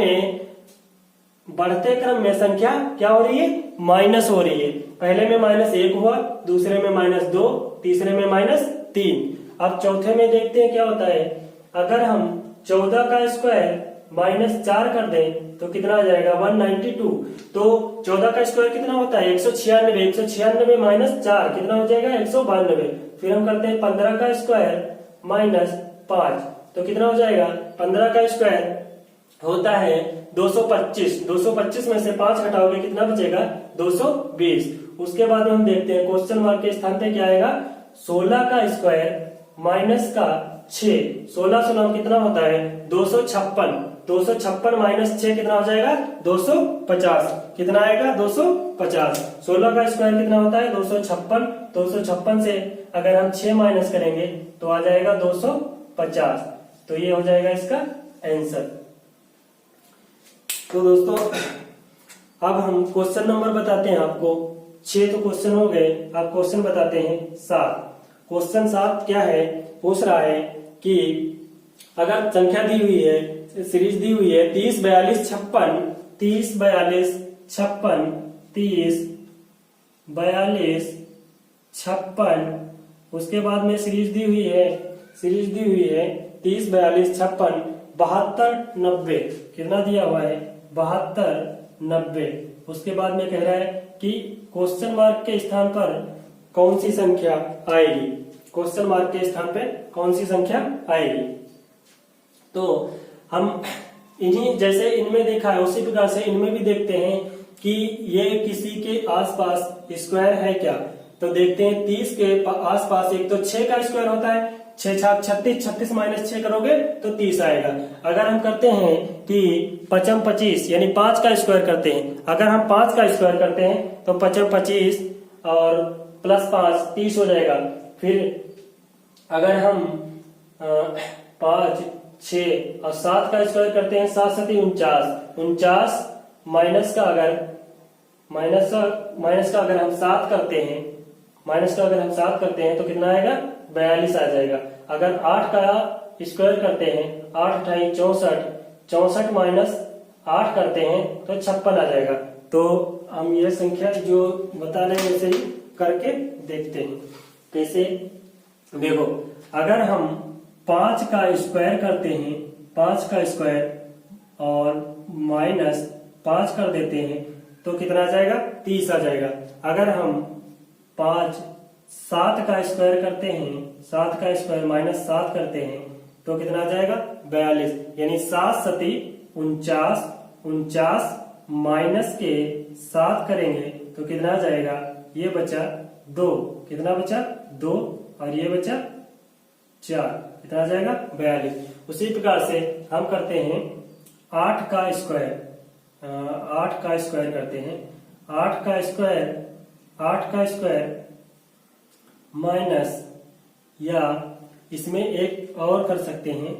में संख्या क्या हो रही है, माइनस हो रही है। पहले में -1 हुआ, दूसरे में -2, तीसरे में -3। अब चौथे में देखते हैं क्या होता है। अगर हम 14 का स्क्वायर -4 कर दें तो कितना आ जाएगा 192। तो 14 का स्क्वायर कितना होता है 196, 196 माइनस 4 कितना हो जाएगा 192। फिर हम करते हैं 15 का स्क्वायर -5 तो कितना हो जाएगा, 15 का स्क्वायर होता है 225। 225 में से 5 घटाओगे कितना बचेगा 220। उसके बाद हम देखते हैं क्वेश्चन मार्क के स्थान पे क्या आएगा, 16 का स्क्वायर माइनस का 6, 16 से 9 कितना होता है 256। 256 माइनस 6 कितना हो जाएगा 250, कितना आएगा 250। 16 का स्क्वायर कितना होता है 256, 256 से अगर हम 6 माइनस करेंगे तो आ जाएगा 250। तो ये हो जाएगा इसका आंसर। तो दोस्तों अब हम क्वेश्चन नंबर बताते हैं आपको। 6 तो क्वेश्चन हो गए, अब क्वेश्चन बताते हैं 7। क्वेश्चन 7 क्या है, पूछ रहा है कि अगर संख्या दी हुई है, सीरीज दी हुई है 30 42 56, 30 42 56, 30 42 56। उसके बाद में सीरीज दी हुई है 30 42 56 72 90। कितना दिया हुआ है 72 90। उसके बाद में कह रहा है कि क्वेश्चन मार्क के स्थान पर कौन सी संख्या आएगी, क्वेश्चन मार्क के स्थान पे कौन सी संख्या आएगी। तो हम इन्हीं जैसे इनमें देखा है उसी प्रकार से इनमें भी देखते हैं कि ये किसी के आसपास स्क्वायर है क्या। तो देखते हैं 30 के आसपास एक तो 6 का स्क्वायर होता है, 6 छाक 36, 36 माइनस 6 करोगे तो 30 आएगा। अगर हम करते हैं कि 5 25 यानी 5 का स्क्वायर करते हैं, अगर हम 5 का स्क्वायर करते हैं तो 5 25 और प्लस 5 30 हो जाएगा। फिर अगर हम 5 6 और 7 का स्क्वायर करते हैं, 7 7 49, 49 माइनस का अगर हम 7 करते हैं, तो कितना आएगा 42 आ जाएगा। अगर 8 का स्क्वायर करते हैं, 8 8 64, 64 माइनस 8 करते हैं तो 56 आ जाएगा। तो हम ये संख्या जो बता रहे हैं वैसे ही करके देखते हैं कैसे। देखो, अगर हम 5 का स्क्वायर करते हैं, 5 का स्क्वायर और माइनस 5 कर देते हैं तो कितना आ जाएगा 30 आ जाएगा। अगर हम 7 का स्क्वायर करते हैं, 7 का स्क्वायर माइनस 7 करते हैं तो कितना आ जाएगा 42, यानी 7 7 49, 49 माइनस के 7 करेंगे तो कितना आ जाएगा, ये बचा 2, कितना बचा 2 और ये बचा 4, कितना आ जाएगा 42। उसी प्रकार से हम करते हैं 8 का स्क्वायर, 8 का स्क्वायर करते हैं, 8 का स्क्वायर माइनस, या इसमें एक और कर सकते हैं,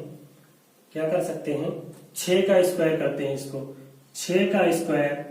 क्या कर सकते हैं 6 का स्क्वायर करते हैं इसको, 6 का स्क्वायर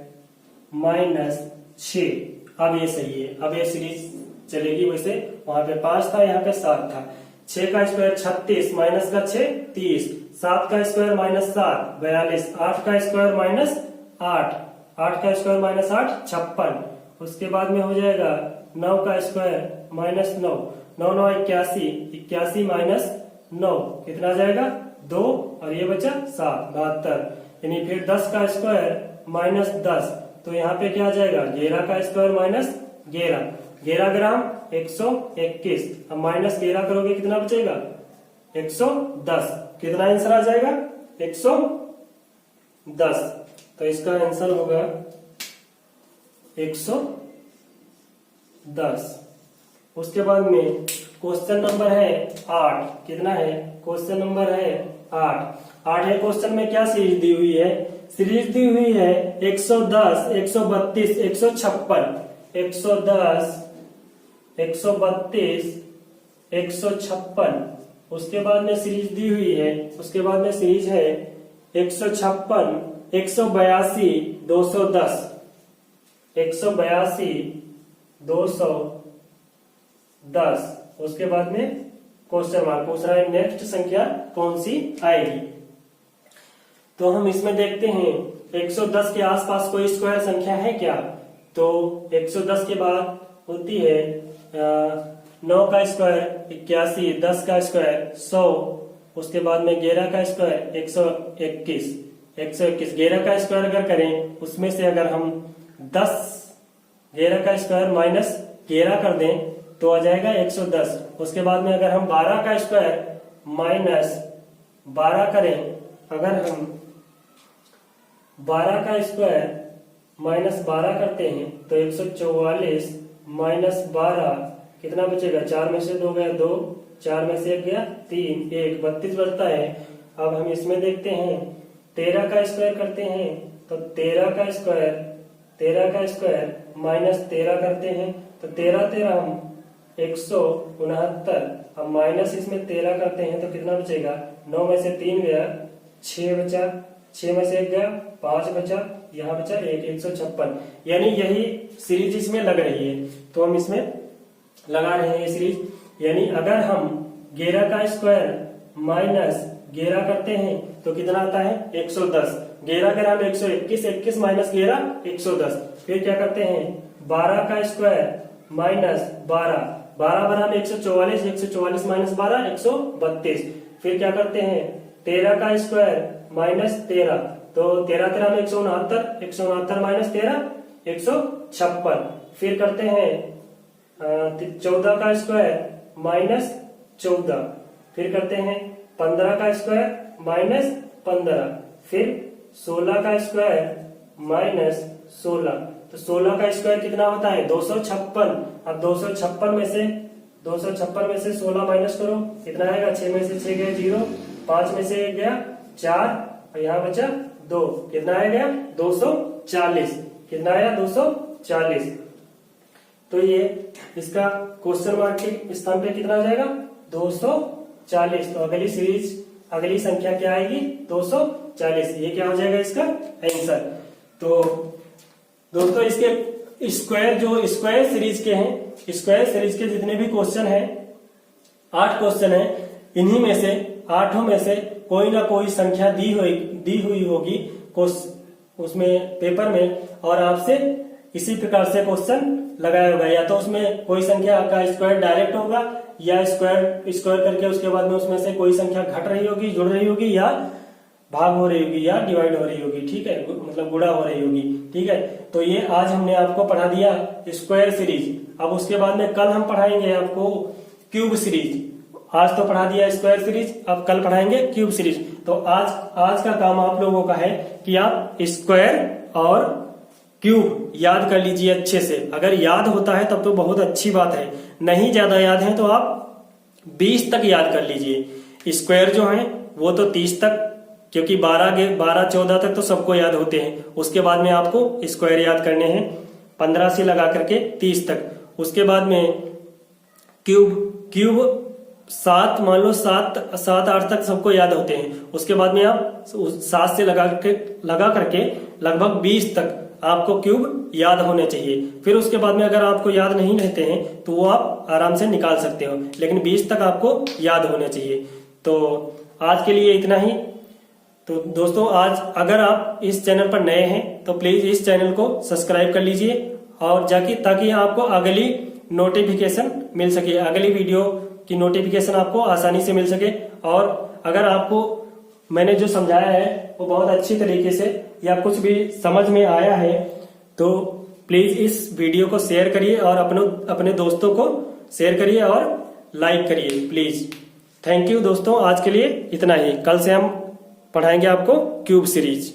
माइनस 6। अब ये सही है, अब ये सीरीज चलेगी। वैसे वहां पे 5 था, यहाँ पे 7 था। 6 का स्क्वायर 36 माइनस का 6 30, 7 का स्क्वायर माइनस 7 42, 8 का स्क्वायर माइनस 8, 8 का स्क्वायर माइनस 8 56। उसके बाद में हो जाएगा 9 का स्क्वायर माइनस 9, 9 9 81, 81 माइनस 9 कितना आ जाएगा 2 और ये बचा 7 72। यानी फिर 10 का स्क्वायर माइनस 10, तो यहाँ पे क्या आ जाएगा 11 का स्क्वायर माइनस 11, 11 ग्राम 121। अब माइनस 11 करोगे कितना बचेगा 110, कितना आंसर आ जाएगा 110। तो इसका आंसर होगा 110। उसके बाद में क्वेश्चन नंबर है 8, कितना है क्वेश्चन नंबर है 8 है। क्वेश्चन में क्या सीरीज दी हुई है, सीरीज दी हुई है 110 132 156, 110 132 156। उसके बाद में सीरीज दी हुई है, उसके बाद में सीरीज है 156 182 210, 182 210। उसके बाद में क्वेश्चन मार्क पूछ रहा है नेक्स्ट संख्या कौन सी आएगी। तो हम इसमें देखते हैं 110 के आसपास कोई स्क्वायर संख्या है क्या। तो 110 के बाद होती है 9 का स्क्वायर 81, 10 का स्क्वायर 100, उसके बाद में 11 का स्क्वायर 121, 121। 11 का स्क्वायर अगर करें उसमें से अगर हम 11 का स्क्वायर माइनस 11 कर दें तो आ जाएगा 110। उसके बाद में अगर हम 12 का स्क्वायर माइनस 12 करें, अगर हम 12 का स्क्वायर माइनस 12 करते हैं तो 144 माइनस 12 कितना बचेगा, 4 में से 2 गया 2, 4 में से 1 गया 3, 1 32 बचता है। अब हम इसमें देखते हैं 13 का स्क्वायर करते हैं तो 13 का स्क्वायर माइनस 13 करते हैं तो 13 13 हम 169। अब माइनस इसमें 13 करते हैं तो कितना बचेगा, 9 में से 3 गया 6 बचा, 6 में से 1 गया 5 बचा, यहाँ बचा 1, 156। यानी यही सीरीज इसमें लग रही है, तो हम इसमें लगा रहे हैं ये सीरीज। यानी अगर हम 11 का स्क्वायर माइनस 11 करते हैं तो कितना आता है 110। 11 ग्राम 121, 21 माइनस 11 110। फिर क्या करते हैं 12 का स्क्वायर माइनस 12, 12 ग्राम 144, 144 माइनस 12 132। फिर क्या करते हैं 13 का स्क्वायर माइनस 13, तो 13 13 में 169, 169 माइनस 13 156। फिर करते हैं 14 का स्क्वायर माइनस 14। फिर करते हैं 15 का स्क्वायर माइनस 15। फिर 16 का स्क्वायर माइनस 16। तो 16 का स्क्वायर कितना होता है 256। अब 256 में से 256 में से 16 माइनस करो, कितना आएगा? 6 में से 6 गया 0, 5 में से 1 गया 4 और यहाँ बचा 2, कितना आएगा? 240। कितना आया? 240। तो ये इसका क्वेश्चन मार्क के स्थान पे कितना आ जाएगा? 240। तो अगली सीरीज, अगली संख्या क्या आएगी? 240। ये क्या हो जाएगा इसका आंसर। तो दोस्तों इसके स्क्वायर, जो स्क्वायर सीरीज के हैं, स्क्वायर सीरीज के जितने भी क्वेश्चन हैं, 8 क्वेश्चन हैं, इन्हीं में से 8 में से कोई ना कोई संख्या दी हुई होगी उसमें पेपर में, और आपसे इसी प्रकार से क्वेश्चन लगाया होगा। या तो उसमें कोई संख्या का स्क्वायर डायरेक्ट होगा, या स्क्वायर करके उसके बाद में उसमें से कोई संख्या घट रही होगी, जुड़ रही होगी, या भाग हो रही होगी, या डिवाइड हो रही होगी। ठीक है, मतलब गुणा हो रही होगी। ठीक है, तो ये आज हमने आपको पढ़ा दिया स्क्वायर सीरीज। अब उसके बाद में कल हम पढ़ाएंगे आपको क्यूब सीरीज। आज तो पढ़ा दिया स्क्वायर सीरीज, अब कल पढ़ाएंगे क्यूब सीरीज। तो आज का काम आप लोगों का है कि आप स्क्वायर और क्यूब याद कर लीजिए अच्छे से। अगर याद होता है तब तो बहुत अच्छी बात है, नहीं ज्यादा याद है तो आप 20 तक याद कर लीजिए। स्क्वायर जो है वो तो 30 तक, क्योंकि 12-14 तक तो सबको याद होते हैं। उसके बाद में आपको स्क्वायर याद करने हैं 15 से लगा करके 30 तक। उसके बाद में क्यूब 7, मान लो 7-8 तक सबको याद होते हैं। उसके बाद में आप 7 से लगा करके लगभग 20 तक आपको क्यूब याद होने चाहिए। फिर उसके बाद में अगर आपको याद नहीं रहते हैं तो वो आप आराम से निकाल सकते हो, लेकिन 20 तक आपको याद होने चाहिए। तो आज के लिए इतना ही। तो दोस्तों आज अगर आप इस चैनल पर नए हैं तो प्लीज इस चैनल को सब्सक्राइब कर लीजिए, और ताकि आपको अगली नोटिफिकेशन मिल सके, अगली वीडियो की नोटिफिकेशन आपको आसानी से मिल सके। और अगर आपको मैंने जो समझाया है वो बहुत अच्छी तरीके से या कुछ भी समझ में आया है तो प्लीज इस वीडियो को शेयर करिए और अपने दोस्तों को शेयर करिए और लाइक करिए प्लीज। थैंक यू दोस्तों, आज के लिए इतना ही। कल से हम पढ़ाएंगे आपको क्यूब सीरीज।